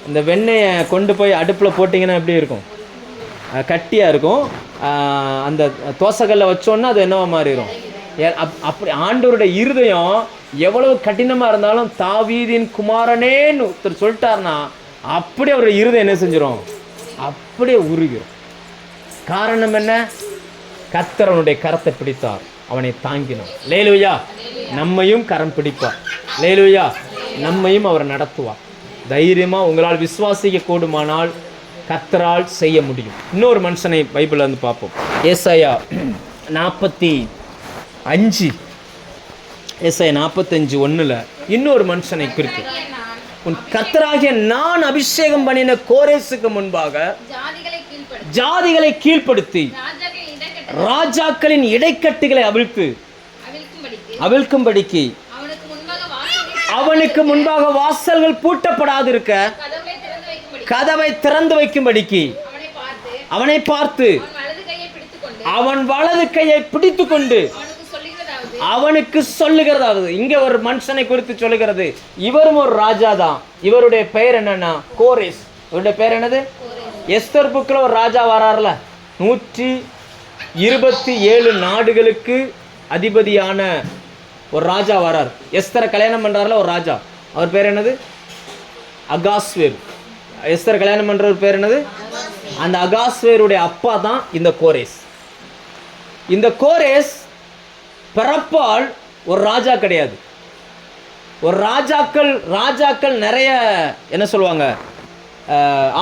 இந்த வெண்ணெயை கொண்டு போய் அடுப்பில் போட்டிங்கன்னா எப்படி இருக்கும்? கட்டியாக இருக்கும். அந்த தோசைக்கல்ல வச்சோன்னா அது என்னவா மாறிடும்? அப்படி ஆண்டவருடைய இருதயம் எவ்வளவு கடினமாக இருந்தாலும் தாவீதின் குமாரனேன்னு ஒருத்தர் சொல்லிட்டாருன்னா அப்படியே அவருடைய இருதயம் என்ன செஞ்சிடும்? அப்படியே உருகிடும். காரணம் என்ன? கர்த்தர் அவனுடைய கரத்தை பிடித்தார், அவனை தாங்கினான். லேலுயா, நம்மையும் கரம் பிடிப்பார். லேலுயா, நம்மையும் அவர் நடத்துவார். தைரியமாக உங்களால் விசுவாசிக்க கூடுமானால் கர்த்தரால் செய்ய முடியும். இன்னொரு மனுஷனை பைபிளில் வந்து பார்ப்போம். ஏசாயா 45 ஏசாயா 45:1 இன்னொரு மனுஷனை குறித்து, உன் கர்த்தராகிய நான் அபிஷேகம் பண்ணின கோரேசுக்கு முன்பாக ஜாதிகளை கீழ்ப்படுத்தி ராஜாக்களின் இடைக்கட்டுகளை அவிழ்க்கும்படிக்கு அவனுக்கு முன்பாக வாசல்கள் பூட்டப்படாதிருக்க கதவை திறந்து வைக்கும்படிக்கு அவனை பார்த்து அவன் வலது கையை பிடித்து கொண்டு அவனுக்கு சொல்லுகிறதாவது. இங்க ஒரு மனுஷனை குறித்து சொல்லுகிறது. இவரும் ஒரு ராஜா தான். இவருடைய பெயர் என்னன்னா கோரேஸ். இவருடைய பெயர் என்னது? எஸ்தர் புக்கில் ஒரு ராஜா வராருல, 127 நாடுகளுக்கு அதிபதியான ஒரு ராஜா வரார். எஸ்தரை கல்யாணம் பண்றாருல ஒரு ராஜா, அவர் பேர் என்னது? அகாஸ்வேர். எஸ்தர் கல்யாணம் பண்றவர் பேர் என்னது? அந்த அகாஸ்வேருடைய அப்பா தான் இந்த கோரேஸ். இந்த கோரேஸ் பிறப்பால் ஒரு ராஜா கிடையாது. ஒரு ராஜாக்கள் நிறைய என்ன சொல்லுவாங்க,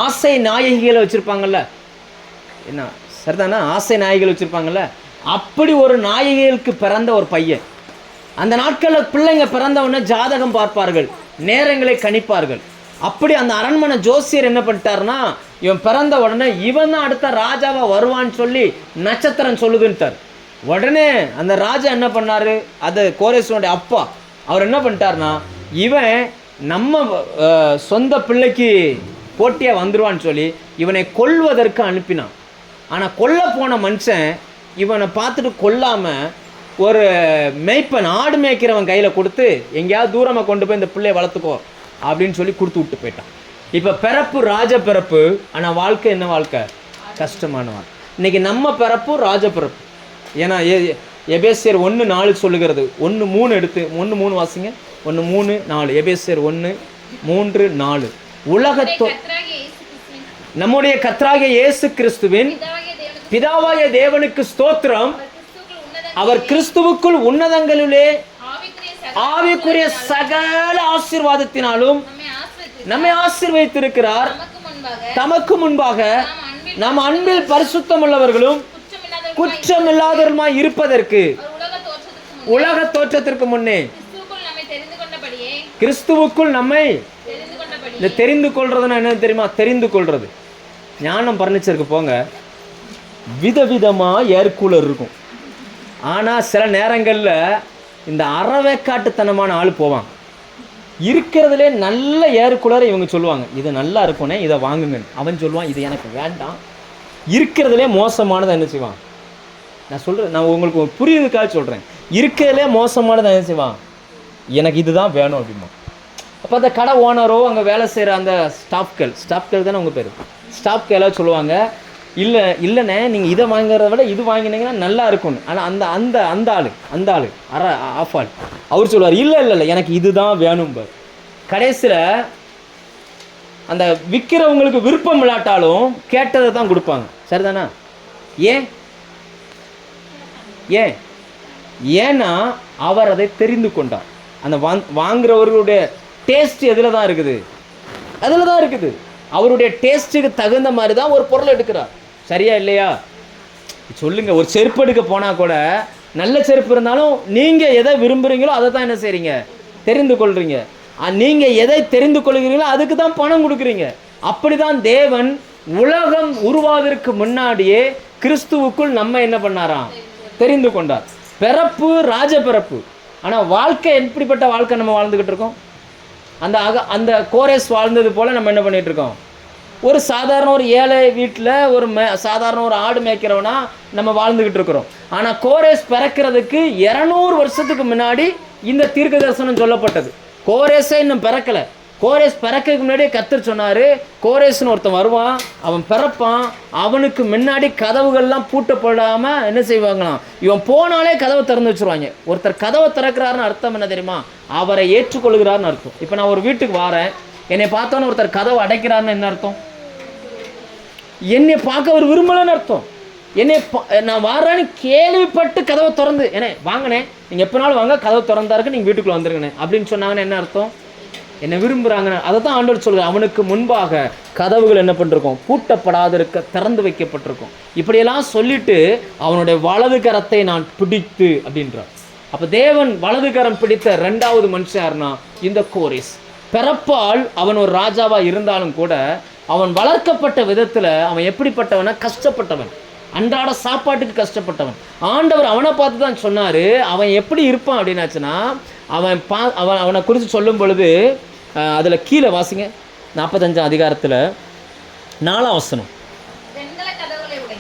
ஆசை நாயகிகளை வச்சிருப்பாங்கல்ல, என்ன சரிதானா? ஆசை நாயகிகள் வச்சிருப்பாங்கல்ல, அப்படி ஒரு நாயகிகளுக்கு பிறந்த ஒரு பையன். அந்த நாட்களில் பிள்ளைங்க பிறந்தவொடனே ஜாதகம் பார்ப்பார்கள், நேரங்களை கணிப்பார்கள். அப்படி அந்த அரண்மனை ஜோசியர் என்ன பண்ணிட்டாருன்னா, இவன் பிறந்த உடனே இவன் தான் அடுத்த ராஜாவா வருவான்னு சொல்லி நட்சத்திரம் சொல்லுதுன்ட்டார். உடனே அந்த ராஜா என்ன பண்ணாரு, அது கோரேசனுடைய அப்பா, அவர் என்ன பண்ணிட்டாருன்னா, இவன் நம்ம சொந்த பிள்ளைக்கு போட்டியாக வந்துடுவான்னு சொல்லி இவனை கொல்வதற்கு அனுப்பினான். ஆனால் கொல்ல போன மனுஷன் இவனை பார்த்துட்டு கொல்லாமல் ஒரு மேய்ப்பன், ஆடு மேய்க்கிறவன் கையில் கொடுத்து எங்கேயாவது தூரமாக கொண்டு போய் இந்த பிள்ளையை வளர்த்துக்கோ அப்படின்னு சொல்லி கொடுத்து விட்டு போயிட்டான். இப்போ பிறப்பு ராஜ பிறப்பு, ஆனால் வாழ்க்கை என்ன வாழ்க்கை? கஷ்டமான வாழ்க்கை. இன்னைக்கு நம்ம பிறப்பு ராஜ பிறப்பு. ஏன்னா எபேசியர் 1:4 சொல்லுகிறது. 1:3 எடுத்து 1:3 வாசிங்க. 1:3-4 எபேசியர் 1:3-4 நம்முடைய கர்த்தராகிய இயேசு கிறிஸ்துவின் பிதாவாகிய தேவனுக்கு ஸ்தோத்திரம், அவர் கிறிஸ்துவுக்குள் உன்னதங்களிலே ஆவிக்குரிய சகல ஆசீர்வாதத்தினாலும் நம்மை ஆசீர்வதித்திருக்கிறார். தமக்கு முன்பாக நாம் அன்பில் பரிசுத்தம் உள்ளவர்களும் குற்றமில்லாதவருமாய் இருப்பதற்கு உலக தோற்றத்திற்கு முன்னே கிறிஸ்துவுக்குள் நம்மை. இந்த தெரிந்து கொள்றதுன்னா என்ன தெரியுமா? தெரிந்து கொள்றது. ஞானம் பர்னிச்சருக்கு போங்க, விதவிதமாக ஏர் கூலர் இருக்கும். ஆனால் சில நேரங்களில் இந்த அறவேக்காட்டுத்தனமான ஆள் போவாங்க. இருக்கிறதுலே நல்ல ஏர் கூலரை இவங்க சொல்லுவாங்க, இது நல்லா இருக்கும்னே, இதை வாங்குங்கன்னு. அவன் சொல்லுவான், இது எனக்கு வேண்டாம். இருக்கிறதுலே மோசமானதை என்ன செய்வான்? நான் உங்களுக்கு புரியுதுக்காக சொல்கிறேன். இருக்கிறதுலே மோசமானதை என்ன செய்வான்? எனக்கு இதுதான் வேணும் அப்படிமா. அப்போ அந்த கடை ஓனரோ அங்கே வேலை செய்கிற அந்த ஸ்டாஃப்கள் தானே உங்கள் பேர், ஸ்டாஃப்கள் சொல்லுவாங்க, இல்லைண்ணே நீங்கள் இதை வாங்குறத விட இது வாங்கினீங்கன்னா நல்லா இருக்கும்னு. ஆனால் அந்த ஆள் ஆஃப் ஆள் அவர் சொல்லுவார், இல்லை எனக்கு இதுதான் வேணும். கடைசியில் அந்த விற்கிறவங்களுக்கு விருப்பம் இல்லாட்டாலும் கேட்டதை தான் கொடுப்பாங்க. சரிதானா? ஏன்னா அவர் அதை தெரிந்து கொண்டார். அந்த வாங்குறவர்களுடைய டேஸ்ட் எதில் தான் இருக்குது? அதில் தான் இருக்குது. அவருடைய டேஸ்ட்டுக்கு தகுந்த மாதிரி தான் ஒரு பொருள் எடுக்கிறார். சரியா இல்லையா சொல்லுங்க. ஒரு செருப்பு எடுக்க போனால் கூட நல்ல செருப்பு இருந்தாலும் நீங்கள் எதை விரும்புகிறீங்களோ அதை தான் என்ன செய்கிறீங்க? தெரிந்து கொள்கிறீங்க. நீங்கள் எதை தெரிந்து கொள்கிறீங்களோ அதுக்கு தான் பணம் கொடுக்குறீங்க. அப்படி தான் தேவன் உலகம் உருவாவதற்கு முன்னாடியே கிறிஸ்துவுக்குள் நம்ம என்ன பண்ணாராம்? தெரிந்து கொண்டார். பிறப்பு ராஜ பிறப்பு. ஆனால் வாழ்க்கை எப்படிப்பட்ட வாழ்க்கை நம்ம வாழ்ந்துக்கிட்டு இருக்கோம்? அந்த கோரேஸ் வாழ்ந்தது போல் நம்ம என்ன பண்ணிகிட்டு இருக்கோம்? ஒரு சாதாரண ஒரு ஏழை வீட்டில் சாதாரண ஒரு ஆடு மேய்க்கிறவனா நம்ம வாழ்ந்துக்கிட்டு இருக்கிறோம். ஆனால் கோரேஸ் பிறக்கிறதுக்கு 200 வருஷத்துக்கு முன்னாடி இந்த தீர்க்க தரிசனம் சொல்லப்பட்டது. கோரேஸே இன்னும் பிறக்கலை. கோரேஸ் பிறக்கிறதுக்கு முன்னாடியே கர்த்தர் சொன்னார், கோரேஸ்னு ஒருத்தன் வருவான், அவன் பிறப்பான், அவனுக்கு முன்னாடி கதவுகள்லாம் பூட்டப்படாமல் என்ன செய்வாங்களாம், இவன் போனாலே கதவை திறந்து வச்சுருவாங்க. ஒருத்தர் கதவை திறக்கிறாருன்னு அர்த்தம் என்ன தெரியுமா? அவரை ஏற்றுக்கொள்கிறாருன்னு அர்த்தம். இப்போ நான் ஒரு வீட்டுக்கு வரேன், என்னை பார்த்தோன்னு ஒருத்தர் கதவை அடைக்கிறாருன்னு என்ன அர்த்தம்? என்னை பார்க்க அவர் விரும்பலன்னு அர்த்தம். என்னை நான் வர்றேன்னு கேள்விப்பட்டு கதவை திறந்து என்ன வாங்கினேன், நீங்கள் எப்போனாலும் வாங்க, கதவை திறந்தா இருக்கு, நீங்கள் வீட்டுக்குள்ளே வந்துருங்கண்ணே அப்படின்னு சொன்னாங்கன்னு என்ன அர்த்தம்? என்னை விரும்புகிறாங்கன்னு. அதை தான் ஆண்டவர் சொல்கிறார், அவனுக்கு முன்பாக கதவுகள் என்ன பண்ணிருக்கோம், பூட்டப்படாதிருக்க திறந்து வைக்கப்பட்டிருக்கும். இப்படியெல்லாம் சொல்லிட்டு அவனுடைய வலது கரத்தை நான் பிடித்து அப்படின்றார். அப்போ தேவன் வலது கரம் பிடித்த 2வது மனுஷன் யாருன்னா இந்த கோரேஸ். பிறப்பால் அவன் ஒரு ராஜாவாக இருந்தாலும் கூட அவன் வளர்க்கப்பட்ட விதத்தில் அவன் எப்படிப்பட்டவனா, கஷ்டப்பட்டவன், அன்றாட சாப்பாட்டுக்கு கஷ்டப்பட்டவன். ஆண்டவர் அவனை பார்த்து தான் சொன்னார், அவன் எப்படி இருப்பான் அப்படின்னாச்சுன்னா, அவனை குறித்து சொல்லும் பொழுது அதில் கீழே வாசிங்க, 45ஆம் அதிகாரத்தில் 4ஆம் வசனம்.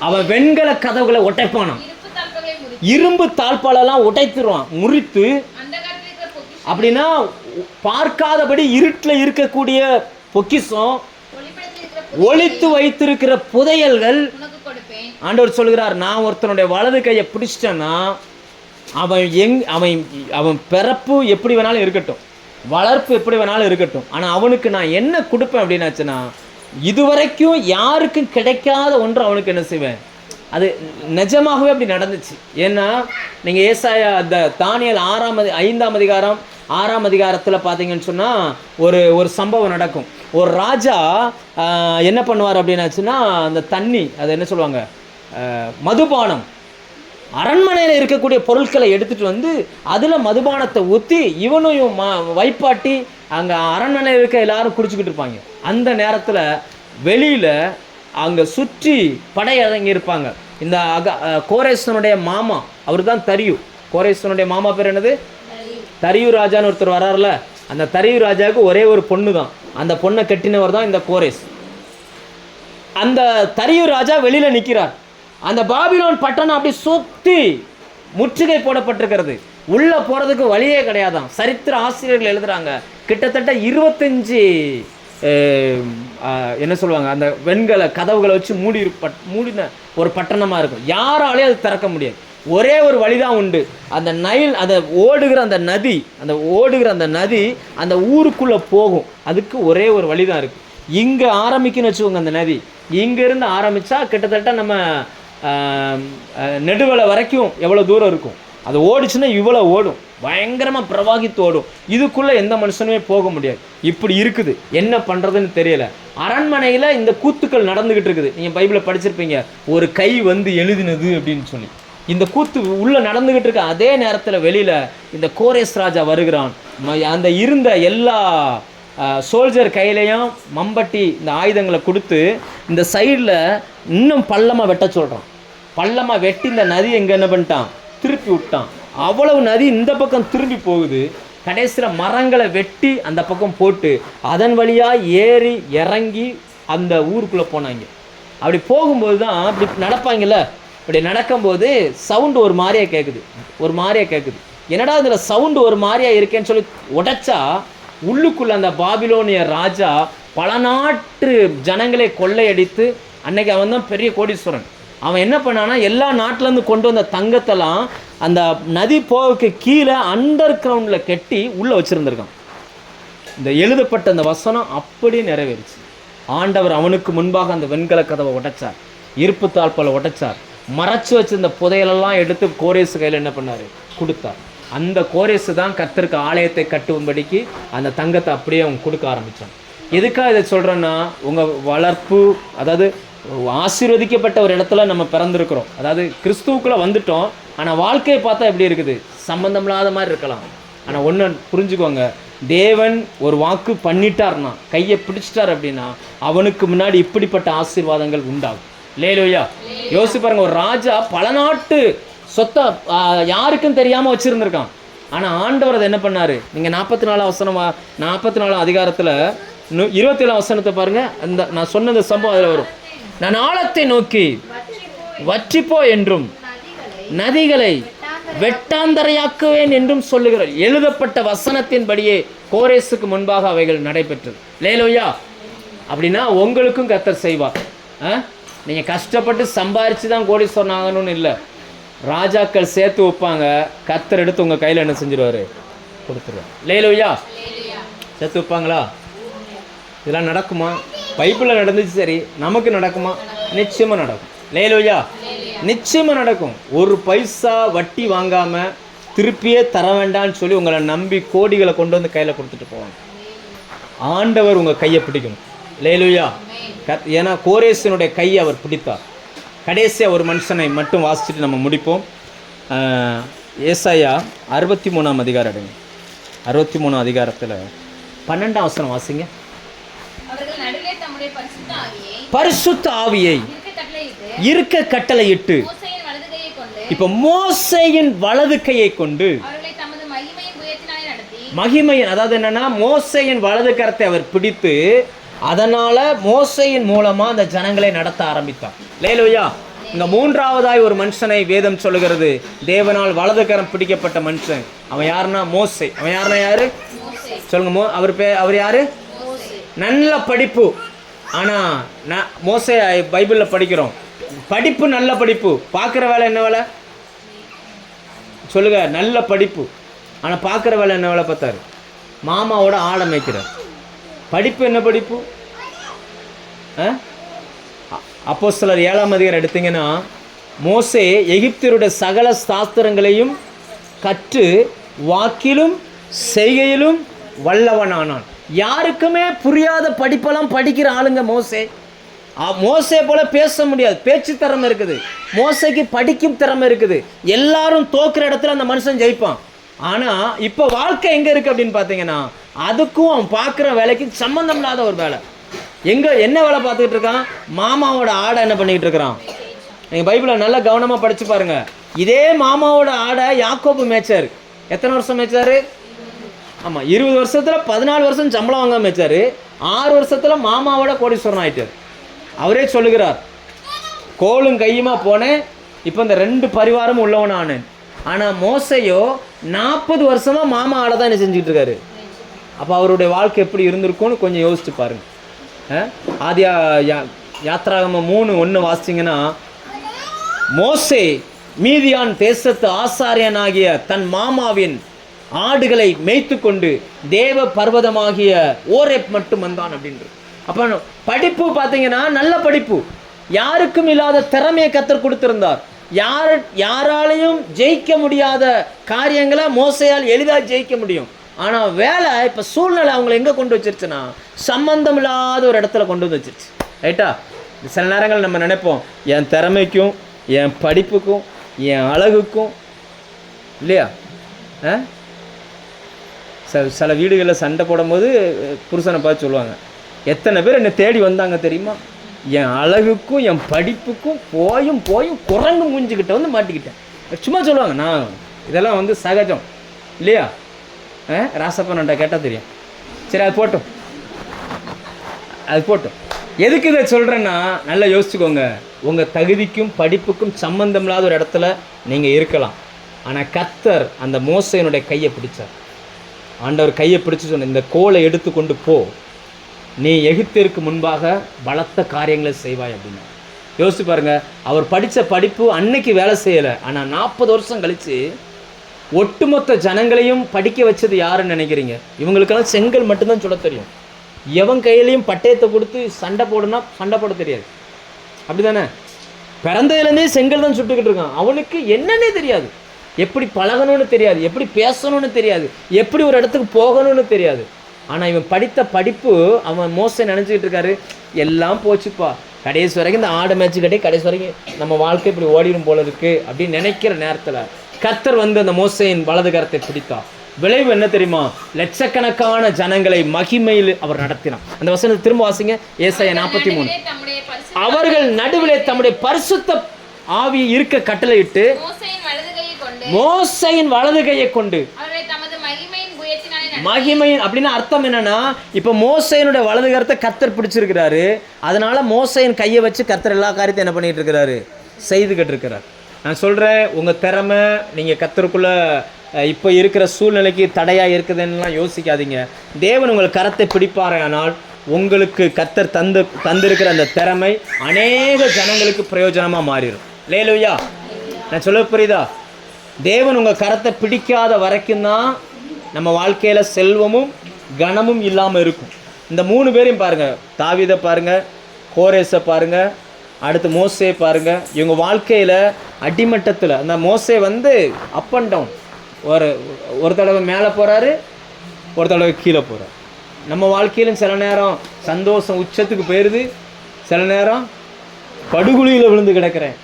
அவன் வெண்கல கதவுகளை உடைப்பானான், இரும்பு தாழ்பாலெல்லாம் உடைத்துருவான், முறித்து. அப்படின்னா பார்க்காதபடி இருட்டில் இருக்கக்கூடிய பொக்கிஷம், ஒளித்து வைத்திருக்கிற புதையல்கள். ஆண்டவர் சொல்கிறார், நான் ஒருத்தனுடைய வலது கையை பிடிச்சிட்டேன்னா அவன் பிறப்பு எப்படி வேணாலும் இருக்கட்டும், வளர்ப்பு எப்படி வேணாலும் இருக்கட்டும், ஆனால் அவனுக்கு நான் என்ன கொடுப்பேன் அப்படின்னாச்சுன்னா, இதுவரைக்கும் யாருக்கும் கிடைக்காத ஒன்று அவனுக்கு என்ன செய்வேன். அது நிஜமாகவே அப்படி நடந்துச்சு. ஏன்னா நீங்கள் ஏசாயா அந்த தானியேல் 5ஆம் அதிகாரம் 6ஆம் அதிகாரத்தில் பார்த்தீங்கன்னு சொன்னால் ஒரு சம்பவம் நடக்கும். ஒரு ராஜா என்ன பண்ணுவார் அப்படின்னாச்சுன்னா, அந்த தண்ணி, அது என்ன சொல்லுவாங்க, மதுபானம், அரண்மனையில் இருக்கக்கூடிய பொருட்களை எடுத்துகிட்டு வந்து அதில் மதுபானத்தை ஊற்றி இவனையும் வைப்பாட்டி அங்கே அரண்மனையில் இருக்க எல்லாரும் குடிச்சுக்கிட்டு இருப்பாங்க. அந்த நேரத்தில் வெளியில் அங்கே சுற்றி படையடங்கி இருப்பாங்க. இந்த கோரேசனுடைய மாமா, அவர் தான் தரியு. கோரேசனுடைய மாமா பேர் என்னது? தரியு ராஜான்னு ஒருத்தர் வராருல, அந்த தரியு ராஜாவுக்கு ஒரே ஒரு பொண்ணு தான். அந்த பொண்ணை கட்டினவர் தான் இந்த கோரேஸ். அந்த தரியு ராஜா வெளியில் நிற்கிறார். அந்த பாபிலோன் பட்டணம் அப்படி சுற்றி முற்றுகை போடப்பட்டிருக்கிறது. உள்ளே போகிறதுக்கு வழியே கிடையாதான். சரித்திர ஆசிரியர்கள் எழுதுகிறாங்க, கிட்டத்தட்ட 25 என்ன சொல்லுவாங்க, அந்த வெண்கல கதவுகளை வச்சு மூடின ஒரு பட்டணமாக இருக்கும். யாராலையும் அது திறக்க முடியாது. ஒரே ஒரு வழி தான் உண்டு. அந்த நைல், அதை ஓடுகிற அந்த நதி அந்த ஊருக்குள்ளே போகும். அதுக்கு ஒரே ஒரு வழி தான் இருக்குது. இங்கே ஆரம்பிக்குன்னு வச்சுக்கோங்க. அந்த நதி இங்கேருந்து ஆரம்பித்தா கிட்டத்தட்ட நம்ம நெடுவலை வரைக்கும் எவ்வளோ தூரம் இருக்கும். அது ஓடிச்சுன்னா இவ்வளோ ஓடும், பயங்கரமாக பிரவாகித்து ஓடும். இதுக்குள்ளே எந்த மனுஷனுமே போக முடியாது. இப்படி இருக்குது, என்ன பண்ணுறதுன்னு தெரியலை. அரண்மனையில் இந்த கூத்துக்கள் நடந்துக்கிட்டு இருக்குது. நீங்கள் பைபிளில் படிச்சிருப்பீங்க, ஒரு கை வந்து எழுதினது அப்படின்னு சொல்லி. இந்த கூத்து உள்ளே நடந்துக்கிட்டு இருக்க அதே நேரத்தில் வெளியில் இந்த கோரேஸ் ராஜா வருகிறான். அந்த இருந்த எல்லா சோல்ஜர் கையிலையும் மம்பட்டி இந்த ஆயுதங்களை கொடுத்து இந்த சைடில் இன்னும் பள்ளமாக வெட்ட சொல்கிறான். பள்ளமாக வெட்டி இந்த நதி எங்கே என்ன பண்ணிட்டான், திருப்பி விட்டான். அவ்வளவு நதி இந்த பக்கம் திரும்பி போகுது. கடைசியில் மரங்களை வெட்டி அந்த பக்கம் போட்டு அதன் வழியாக ஏறி இறங்கி அந்த ஊருக்குள்ளே போனாங்க. அப்படி போகும்போது தான் அப்படி நடப்பாங்கல்ல, இப்படி நடக்கும்போது சவுண்டு ஒரு மாதிரியாக கேட்குது. என்னடா இதில் சவுண்டு ஒரு மாதிரியாக இருக்கேன்னு சொல்லி உடைச்சா உள்ளுக்குள்ளே அந்த பாபிலோனிய ராஜா பல நாட்டு ஜனங்களை கொள்ளையடித்து, அன்னைக்கு அவன் தான் பெரிய கோடீஸ்வரன். அவன் என்ன பண்ணானா, எல்லா நாட்டிலேருந்து கொண்டு வந்த தங்கத்தெல்லாம் அந்த நதி போவுக்கு கீழே அண்டர் கிரவுண்டில் கட்டி உள்ளே வச்சுருந்துருக்கான். இந்த எழுதப்பட்ட அந்த வசனம் அப்படியே நிறைவேறிச்சு. ஆண்டவர் அவனுக்கு முன்பாக அந்த வெண்கல கதவை உடைச்சார், இருப்பு தாழ்பாலை உடைச்சார், மறைச்சு வச்சிருந்த புதையலெல்லாம் எடுத்து கோரேசு கையில் என்ன பண்ணார், கொடுத்தார். அந்த கோரேசு தான் கர்த்தருக்கு ஆலயத்தை கட்டும்படிக்கு அந்த தங்கத்தை அப்படியே அவங்க கொடுக்க ஆரம்பித்தான். எதுக்காக இதை சொல்கிறேன்னா, உங்கள் வளர்ப்பு, அதாவது ஆசீர்வதிக்கப்பட்ட ஒரு இடத்துல நம்ம பிறந்திருக்கிறோம், அதாவது கிறிஸ்துவுக்குள்ளே வந்துட்டோம். ஆனால் வாழ்க்கையை பார்த்தா எப்படி இருக்குது, சம்பந்தம் இல்லாத மாதிரி இருக்கலாம். ஆனால் ஒன்று புரிஞ்சுக்கோங்க, தேவன் ஒரு வாக்கு பண்ணிட்டார்னா, கையை பிடிச்சிட்டார் அப்படின்னா அவனுக்கு முன்னாடி இப்படிப்பட்ட ஆசீர்வாதங்கள் உண்டாகும். லேலூயா. யோசிச்சு பாருங்க, ஒரு ராஜா பல நாட்டு சொத்தை யாருக்கும் தெரியாமல் வச்சுருந்துருக்கான். ஆனால் ஆண்டவர் அதை என்ன பண்ணார், நீங்கள் 44 அதிகாரத்தில் 27 வசனத்தை பாருங்கள். அந்த நான் சொன்ன சம்பவம் அதில் வரும். நான் ஆழத்தை நோக்கி வற்றிப்போ என்றும் நதிகளை வெட்டாந்தரையாக்குவேன் என்றும் சொல்லுகிறார். எழுதப்பட்ட வசனத்தின்படியே கோரேசுக்கு முன்பாக அவைகள் நடைபெற்றது. லேலோயா. அப்படின்னா உங்களுக்கும் கர்த்தர் செய்வார். நீங்கள் கஷ்டப்பட்டு சம்பாரித்து தான் கோடீஸ்வரன் ஆகணும்னு இல்லை. ராஜாக்கள் சேர்த்து வைப்பாங்க, கர்த்தர் எடுத்து உங்கள் கையில் என்ன செஞ்சிருவார்? கொடுத்துருவார். லேலோயா. சேர்த்து வைப்பாங்களா? இதெல்லாம் நடக்குமா? பைபிளில் நடந்துச்சு, சரி, நமக்கு நடக்குமா? நிச்சயமாக நடக்கும். லேலோயா. நிச்சயமாக நடக்கும். ஒரு பைசா வட்டி வாங்காமல் திருப்பியே தர வேண்டாம்னு சொல்லி உங்களை நம்பி கோடிகளை கொண்டு வந்து கையில் கொடுத்துட்டு போவாங்க. ஆண்டவர் உங்கள் கையை பிடிக்கணும். லேலோயா. ஏன்னா கோரேசனுடைய கையை அவர் பிடித்தார். கடைசியாக ஒரு மனுஷனை மட்டும் வாசிச்சுட்டு நம்ம முடிப்போம். ஏசாயா 63ஆம் அதிகாரம் எடுங்க. 63ஆம் அதிகாரத்தில் 12ஆம் வசனம் வாசிங்க. பரிசுத்த ஆவியை இருக்க கட்டளையிட்டு, இப்ப மோசேயின் வலது கையை கொண்டு மகிமையின், அதாவது என்னன்னா மோசேயின் வலது கரத்தை அவர் பிடித்து, அதனால மோசேயின் மூலமா அந்த ஜனங்களை நடத்த ஆரம்பித்தார். லேலோயா. இங்க மூன்றாவதாய் ஒரு மனுஷனை வேதம் சொல்லுகிறது. தேவனால் வலது கரம் பிடிக்கப்பட்ட மனுஷன். அவன் யாருன்னா மோசே. அவன் யாருன்னா யாரு சொல்லுங்க? அவர் யாரு? நல்ல படிப்பு. ஆனா மோசே பைபிள்ல படிக்கிறோம். படிப்பு நல்ல படிப்பு. பார்க்குற வேலை என்ன வேலை சொல்லுங்க? நல்ல படிப்பு. ஆனால் பார்க்குற வேலை என்ன வேலை பார்த்தாரு? மாமாவோட ஆடை மேய்க்கிறார். படிப்பு என்ன படிப்பு? அப்போஸ்தலர் 7ஆம் அதிகாரம் எடுத்தீங்கன்னா, மோசே எகிப்தியருடைய சகல சாஸ்திரங்களையும் கற்று வாக்கிலும் செய்கையிலும் வல்லவனானான். யாருக்குமே புரியாத படிப்பெல்லாம் படிக்கிற ஆளுங்க மோசே. மோசே போல பேச முடியாது, பேச்சு திறமை இருக்குது. மோசைக்கு படிக்கும் திறமை இருக்குது. எல்லாரும் தோக்குற இடத்துல அந்த மனுஷன் ஜெயிப்பான். ஆனால் இப்போ வாழ்க்கை எங்கே இருக்குது அப்படின்னு பார்த்தீங்கன்னா, அதுக்கும் அவன் பார்க்குற வேலைக்கு சம்மந்தம் இல்லாத ஒரு வேலை. என்ன வேலை பார்த்துக்கிட்டு இருக்கான்? மாமாவோட ஆடை என்ன பண்ணிக்கிட்டு இருக்கிறான்? நீங்கள் பைபிளை நல்லா கவனமாக படித்து பாருங்கள். இதே மாமாவோட ஆடை யாக்கோபு மேய்ச்சார். எத்தனை வருஷம் மேய்ச்சார்? ஆமாம், 20 வருஷத்தில் 14 வருஷம் சம்பளம் வாங்க மேய்ச்சார். 6 வருஷத்தில் மாமாவோட கோடீஸ்வரன் ஆகிட்டார். அவரே சொல்லுகிறார், கோலும் கையுமா போனேன், இப்போ இந்த 2 பரிவாரமும் உள்ளவனானேன். ஆனால் மோசையோ 40 வருஷமாக மாமா ஆடை தான் என்ன செஞ்சுக்கிட்டு இருக்காரு. அப்போ அவருடைய வாழ்க்கை எப்படி இருந்திருக்கும்னு கொஞ்சம் யோசிச்சு பாருங்க. ஆதியா யாத்ராகமம் 3:1 வாசிச்சிங்கன்னா, மோசே மீதியான் தேசத்து ஆசாரியனாகிய தன் மாமாவின் ஆடுகளை மேய்த்து கொண்டு தேவ பர்வதமாகிய ஓரேப் மட்டும் வந்தான் அப்படின்றது. அப்போ படிப்பு பார்த்தீங்கன்னா நல்ல படிப்பு. யாருக்கும் இல்லாத திறமையை கர்த்தர் கொடுத்திருந்தார். யாராலையும் ஜெயிக்க முடியாத காரியங்களை மோசையால் எளிதாக ஜெயிக்க முடியும். ஆனால் வேலை இப்போ சூழ்நிலை அவங்களை எங்கே கொண்டு வச்சிருச்சுன்னா, சம்பந்தம் இல்லாத ஒரு இடத்துல கொண்டு வந்து வச்சிருச்சு. ரைட்டா? சில நேரங்கள் நம்ம நினைப்போம், என் திறமைக்கும் என் படிப்புக்கும் என் அழகுக்கும் இல்லையா. சில வீடுகளில் சண்டை போடும்போது புருஷனை பார்த்து சொல்லுவாங்க, எத்தனை பேர் என்னை தேடி வந்தாங்க தெரியுமா, என் அழகுக்கும் என் படிப்புக்கும் போயும் குரங்கு மூஞ்சிக்கிட்ட வந்து மாட்டிக்கிட்டேன். சும்மா சொல்லுவாங்க. நான் இதெல்லாம் வந்து சகஜம் இல்லையா. ராசப்பன்ட்ட கேட்டால் தெரியும். சரி, அது போட்டோம். எதுக்கு இதை சொல்கிறேன்னா, நல்லா யோசிச்சுக்கோங்க. உங்கள் தகுதிக்கும் படிப்புக்கும் சம்பந்தம் இல்லாத ஒரு இடத்துல நீங்கள் இருக்கலாம். ஆனால் கர்த்தர் அந்த மோசேயினுடைய கையை பிடிச்சார். ஆண்டவர் கையை பிடிச்சி சொன்ன, இந்த கோலை எடுத்து கொண்டு போ, நீ எகிப்திற்கு முன்பாக பலத்த காரியங்களை செய்வாய் அப்படின்னு. யோசிச்சு பாருங்க. அவர் படித்த படிப்பு அன்னைக்கு வேலை செய்யலை. ஆனால் 40 வருஷம் கழித்து ஒட்டுமொத்த ஜனங்களையும் படிக்க வச்சது யாருன்னு நினைக்கிறீங்க? இவங்களுக்கெல்லாம் செங்கல் மட்டும்தான் சொல்ல தெரியும். எவன் கையிலையும் பட்டயத்தை கொடுத்து சண்டை போடுனா சண்டை போட தெரியாது. அப்படி தானே? பிறந்ததுலேருந்தே செங்கல் தான் சுட்டுக்கிட்டு இருக்கான். அவனுக்கு என்னன்னே தெரியாது. எப்படி பழகணும்னு தெரியாது, எப்படி பேசணும்னு தெரியாது, எப்படி ஒரு இடத்துக்கு போகணும்னு தெரியாது. ஆனால் இவன் படித்த படிப்பு, அவன் மோசை நினச்சிக்கிட்டு இருக்காரு, எல்லாம் போச்சுப்பா, கடைசி வரைக்கும் இந்த ஆடு மேட்ச்சு கட்டி கடைசி வரைக்கும் நம்ம வாழ்க்கை இப்படி ஓடிடும் போல இருக்கு அப்படின்னு நினைக்கிற நேரத்தில் கர்த்தர் வந்து அந்த மோசையின் வலது கரத்தை பிடித்தார். விளைவு என்ன தெரியுமா? லட்சக்கணக்கான ஜனங்களை மகிமையில் அவர் நடத்தினார். அந்த வசனத்தை திரும்ப வாசிங்க. ஏசாயா 43. அவர்கள் நடுவிலே தம்முடைய பரிசுத்த ஆவி இருக்க கட்டளையிட்டு மோசையின் வலது கையை கொண்டு மகிமையின் அப்படின்னா அர்த்தம் என்னன்னா, இப்ப மோசையினுடைய வலது கரத்தை கர்த்தர் பிடிச்சிருக்கிறாரு. அதனால மோசையின் கையை வச்சு கர்த்தர் எல்லா காரியத்தையும் என்ன பண்ணிட்டு இருக்கிறாரு? செய்துகிட்டு இருக்கிறார். நான் சொல்கிறேன், உங்கள் திறமை நீங்கள் கர்த்தருக்குள்ளே இப்போ இருக்கிற சூழ்நிலைக்கு தடையாக இருக்குதுன்னெலாம் யோசிக்காதீங்க. தேவன் உங்கள் கரத்தை பிடிப்பாரே, ஆனால் உங்களுக்கு கர்த்தர் தந்திருக்கிற அந்த திறமை அநேக ஜனங்களுக்கு பிரயோஜனமாக மாறிடும். லேலுயா, நான் சொல்ல புரியுதா? தேவன் உங்கள் கரத்தை பிடிக்காத வரைக்கும் தான் நம்ம வாழ்க்கையில் செல்வமும் கனமும் இல்லாமல் இருக்கும். இந்த 3 பேரையும் பாருங்கள், தாவீதை பாருங்கள், கோரேஸை பாருங்கள், அடுத்து மோசே பாருங்கள். இவங்க வாழ்க்கையில் அடிமட்டத்தில் அந்த மோசே அப் அண்ட் டவுன், ஒரு தடவை மேலே போகிறாரு, ஒரு தடவை கீழே போகிறார். நம்ம வாழ்க்கையிலும் சில நேரம் சந்தோஷம் உச்சத்துக்கு போயிடுது, சில நேரம் படுகுழியில் விழுந்து கிடக்கிறேன்,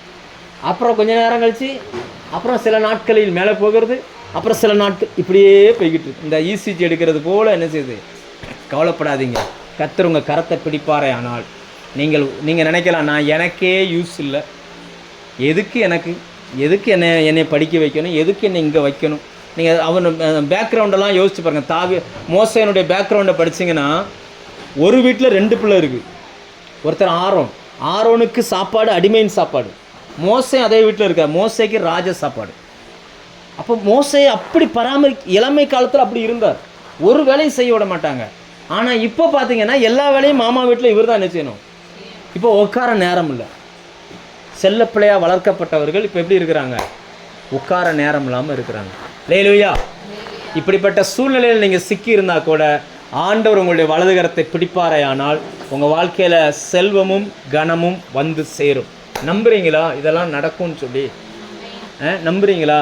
அப்புறம் கொஞ்ச நேரம் கழித்து அப்புறம் சில நாட்களில் மேலே போகிறது, அப்புறம் சில நாட்கள் இப்படியே போய்கிட்டு இருக்கு. இந்த இசிஜி எடுக்கிறது போல் என்ன செய்யுது? கவலைப்படாதீங்க, கர்த்தர் உங்கள் கரத்தை பிடிப்பாரே, ஆனால் நீங்கள் நினைக்கலாம், நான் எனக்கே யூஸ் இல்லை, எதுக்கு என்னை படிக்க வைக்கணும், எதுக்கு என்னை இங்கே வைக்கணும்? நீங்கள் அவன் பேக்ரவுண்டெல்லாம் யோசிச்சு பாருங்கள். மோசேனுடைய பேக்ரவுண்டை படிச்சிங்கன்னா, ஒரு வீட்டில் 2 பிள்ளை இருக்குது. ஒருத்தர் ஆரோனுக்கு சாப்பாடு அடிமையின் சாப்பாடு, மோசே அதே வீட்டில் இருக்கார், மோசேக்கு ராஜ சாப்பாடு. அப்போ மோசே அப்படி இளமை காலத்தில் அப்படி இருந்தார், ஒரு வேலையும் செய்ய விட மாட்டாங்க. ஆனால் இப்போ பார்த்தீங்கன்னா எல்லா வேலையும் மாமா வீட்டில் இவர் தான் என்ன செய்யணும். இப்போ உட்கார நேரம் இல்லை. செல்ல பிள்ளையாக வளர்க்கப்பட்டவர்கள் இப்போ எப்படி இருக்கிறாங்க? உட்கார நேரம் இல்லாமல் இருக்கிறாங்க. லேலுயா, இப்படிப்பட்ட சூழ்நிலையில் நீங்கள் சிக்கி இருந்தால் கூட ஆண்டவர் உங்களுடைய வலதுகரத்தை பிடிப்பாரே, ஆனால் உங்கள் வாழ்க்கையில் செல்வமும் கனமும் வந்து சேரும். நம்புறீங்களா? இதெல்லாம் நடக்கும்னு சொல்லி நம்புறீங்களா?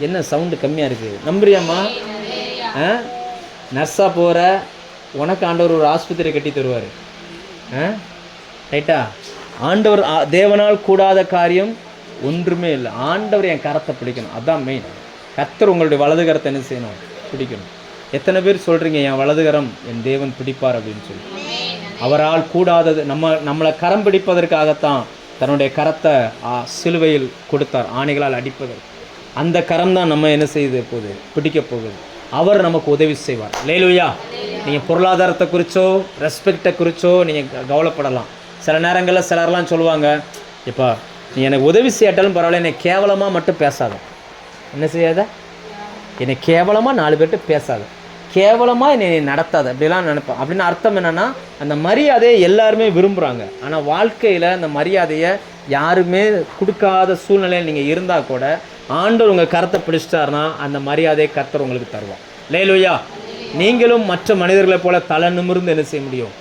என்ன சவுண்டு கம்மியாக இருக்குது? நம்புறியாம்மா? நர்ஸாக போகிற உனக்கு ஆண்டவர் ஒரு ஆஸ்பத்திரி கட்டி தருவார். ரைட்டா? ஆண்டவர் தேவனால் கூடாத காரியம் ஒன்றுமே இல்லை. ஆண்டவர் என் கரத்தை பிடிக்கணும், அதுதான் மெயின். கர்த்தர் உங்களுடைய வலது கரத்தை என்ன செய்யணும்? பிடிக்கணும். எத்தனை பேர் சொல்கிறீங்க என் வலதுகரம் என் தேவன் பிடிப்பார் அப்படின்னு சொல்லி? அவரால் கூடாதது நம்மளை கரம் பிடிப்பதற்காகத்தான் தன்னுடைய கரத்தை சிலுவையில் கொடுத்தார், ஆணைகளால் அடிப்பதற்கு. அந்த கரம் தான் நம்ம என்ன செய்யுது? போகுது, பிடிக்க போகுது. அவர் நமக்கு உதவி செய்வார். லேலுயா, நீங்கள் பொருளாதாரத்தை குறித்தோ ரெஸ்பெக்டை குறித்தோ நீங்கள் கவலைப்படலாம். சில நேரங்களில் சிலர்லாம் சொல்லுவாங்க, இப்போ நீ எனக்கு உதவி செய்யாட்டாலும் பரவாயில்ல, என்னை கேவலமாக மட்டும் பேசாத. என்ன செய்யாத? என்னை கேவலமாக 4 பேர்கிட்ட பேசாத, கேவலமாக என்னை நடத்தாத, அப்படிலாம் நினைப்பேன். அப்படின்னு அர்த்தம் என்னென்னா, அந்த மரியாதையை எல்லாருமே விரும்புகிறாங்க. ஆனால் வாழ்க்கையில் அந்த மரியாதையை யாருமே கொடுக்காத சூழ்நிலையில் நீங்கள் இருந்தால் கூட ஆண்டவர் உங்கள் கரத்தை பிடிச்சிட்டாருன்னா அந்த மரியாதையை கர்த்தர் உங்களுக்கு தருவார். லேலுயா, நீங்களும் மற்ற மனிதர்களைப் போல தலை நிமிர்ந்து என்ன செய்ய முடியும்?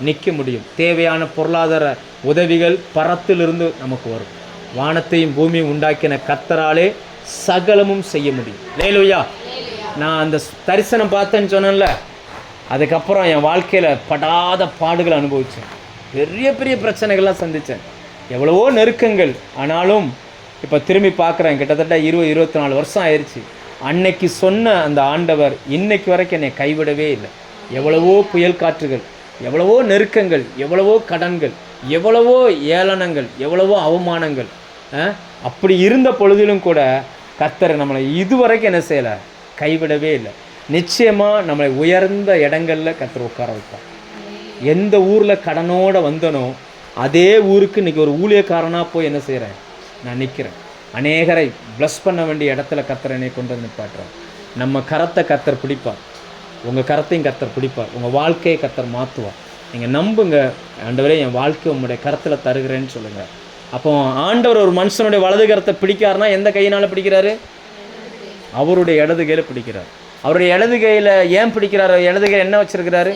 நிற்க முடியும். தேவையான பொருளாதார உதவிகள் பரத்திலிருந்து நமக்கு வரும். வானத்தையும் பூமியும் உண்டாக்கின கர்த்தராலே சகலமும் செய்ய முடியும். லேலுயா, நான் அந்த தரிசனம் பார்த்தேன்னு சொன்னேன்ல, அதுக்கப்புறம் என் வாழ்க்கையில் படாத பாடுகள் அனுபவித்தேன், பெரிய பெரிய பிரச்சனைகள்லாம் சந்தித்தேன், எவ்வளவோ நெருக்கங்கள். ஆனாலும் இப்போ திரும்பி பார்க்குறேன், கிட்டத்தட்ட 20-24 வருஷம் ஆயிடுச்சு. அன்னைக்கு சொன்ன அந்த ஆண்டவர் இன்னைக்கு வரைக்கும் என்னை கைவிடவே இல்லை. எவ்வளவோ புயல் காற்றுகள், எவ்வளவோ நெருக்கங்கள், எவ்வளவோ கடன்கள், எவ்வளவோ ஏளனங்கள், எவ்வளவோ அவமானங்கள், அப்படி இருந்த பொழுதிலும் கூட கர்த்தர் நம்மளை இதுவரைக்கும் என்ன செய்யலை? கைவிடவே இல்லை. நிச்சயமாக நம்மளை உயர்ந்த இடங்களில் கர்த்தர் உட்கார வைப்பார். எந்த ஊரில் கடனோடு வந்தனோ அதே ஊருக்கு இன்றைக்கி ஒரு ஊழியக்காரனாக போய் என்ன செய்கிறேன்? நான் நிற்கிறேன். அநேகரை ப்ளஸ் பண்ண வேண்டிய இடத்துல கர்த்தர் என்னை கொண்டு வந்து நிப்பாட்டுறார். நம்ம கரத்தை கர்த்தர் பிடிப்பார், உங்கள் கரத்தையும் கர்த்தர் பிடிப்பார், உங்கள் வாழ்க்கையை கர்த்தர் மாற்றுவார். நீங்கள் நம்புங்க, ஆண்டவரே என் வாழ்க்கை உங்களுடைய கரத்தில் தருகிறேன்னு சொல்லுங்கள். அப்போ ஆண்டவர் ஒரு மனுஷனுடைய வலது கரத்தை பிடிக்காருன்னா எந்த கையினால் பிடிக்கிறாரு? அவருடைய இடது கையில் பிடிக்கிறார். அவருடைய இடது கையில் ஏன் பிடிக்கிறார்? இடது கையில் என்ன வச்சுருக்கிறாரு?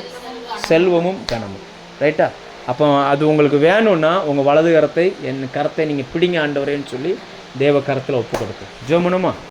செல்வமும் கனமும். ரைட்டா? அப்போ அது உங்களுக்கு வேணும்னா உங்கள் வலது கரத்தை, என் கரத்தை நீங்கள் பிடிங்க ஆண்டவரேன்னு சொல்லி தேவ கரத்தில் ஒப்பு கொடுத்து ஜெபம் பண்ணுமா?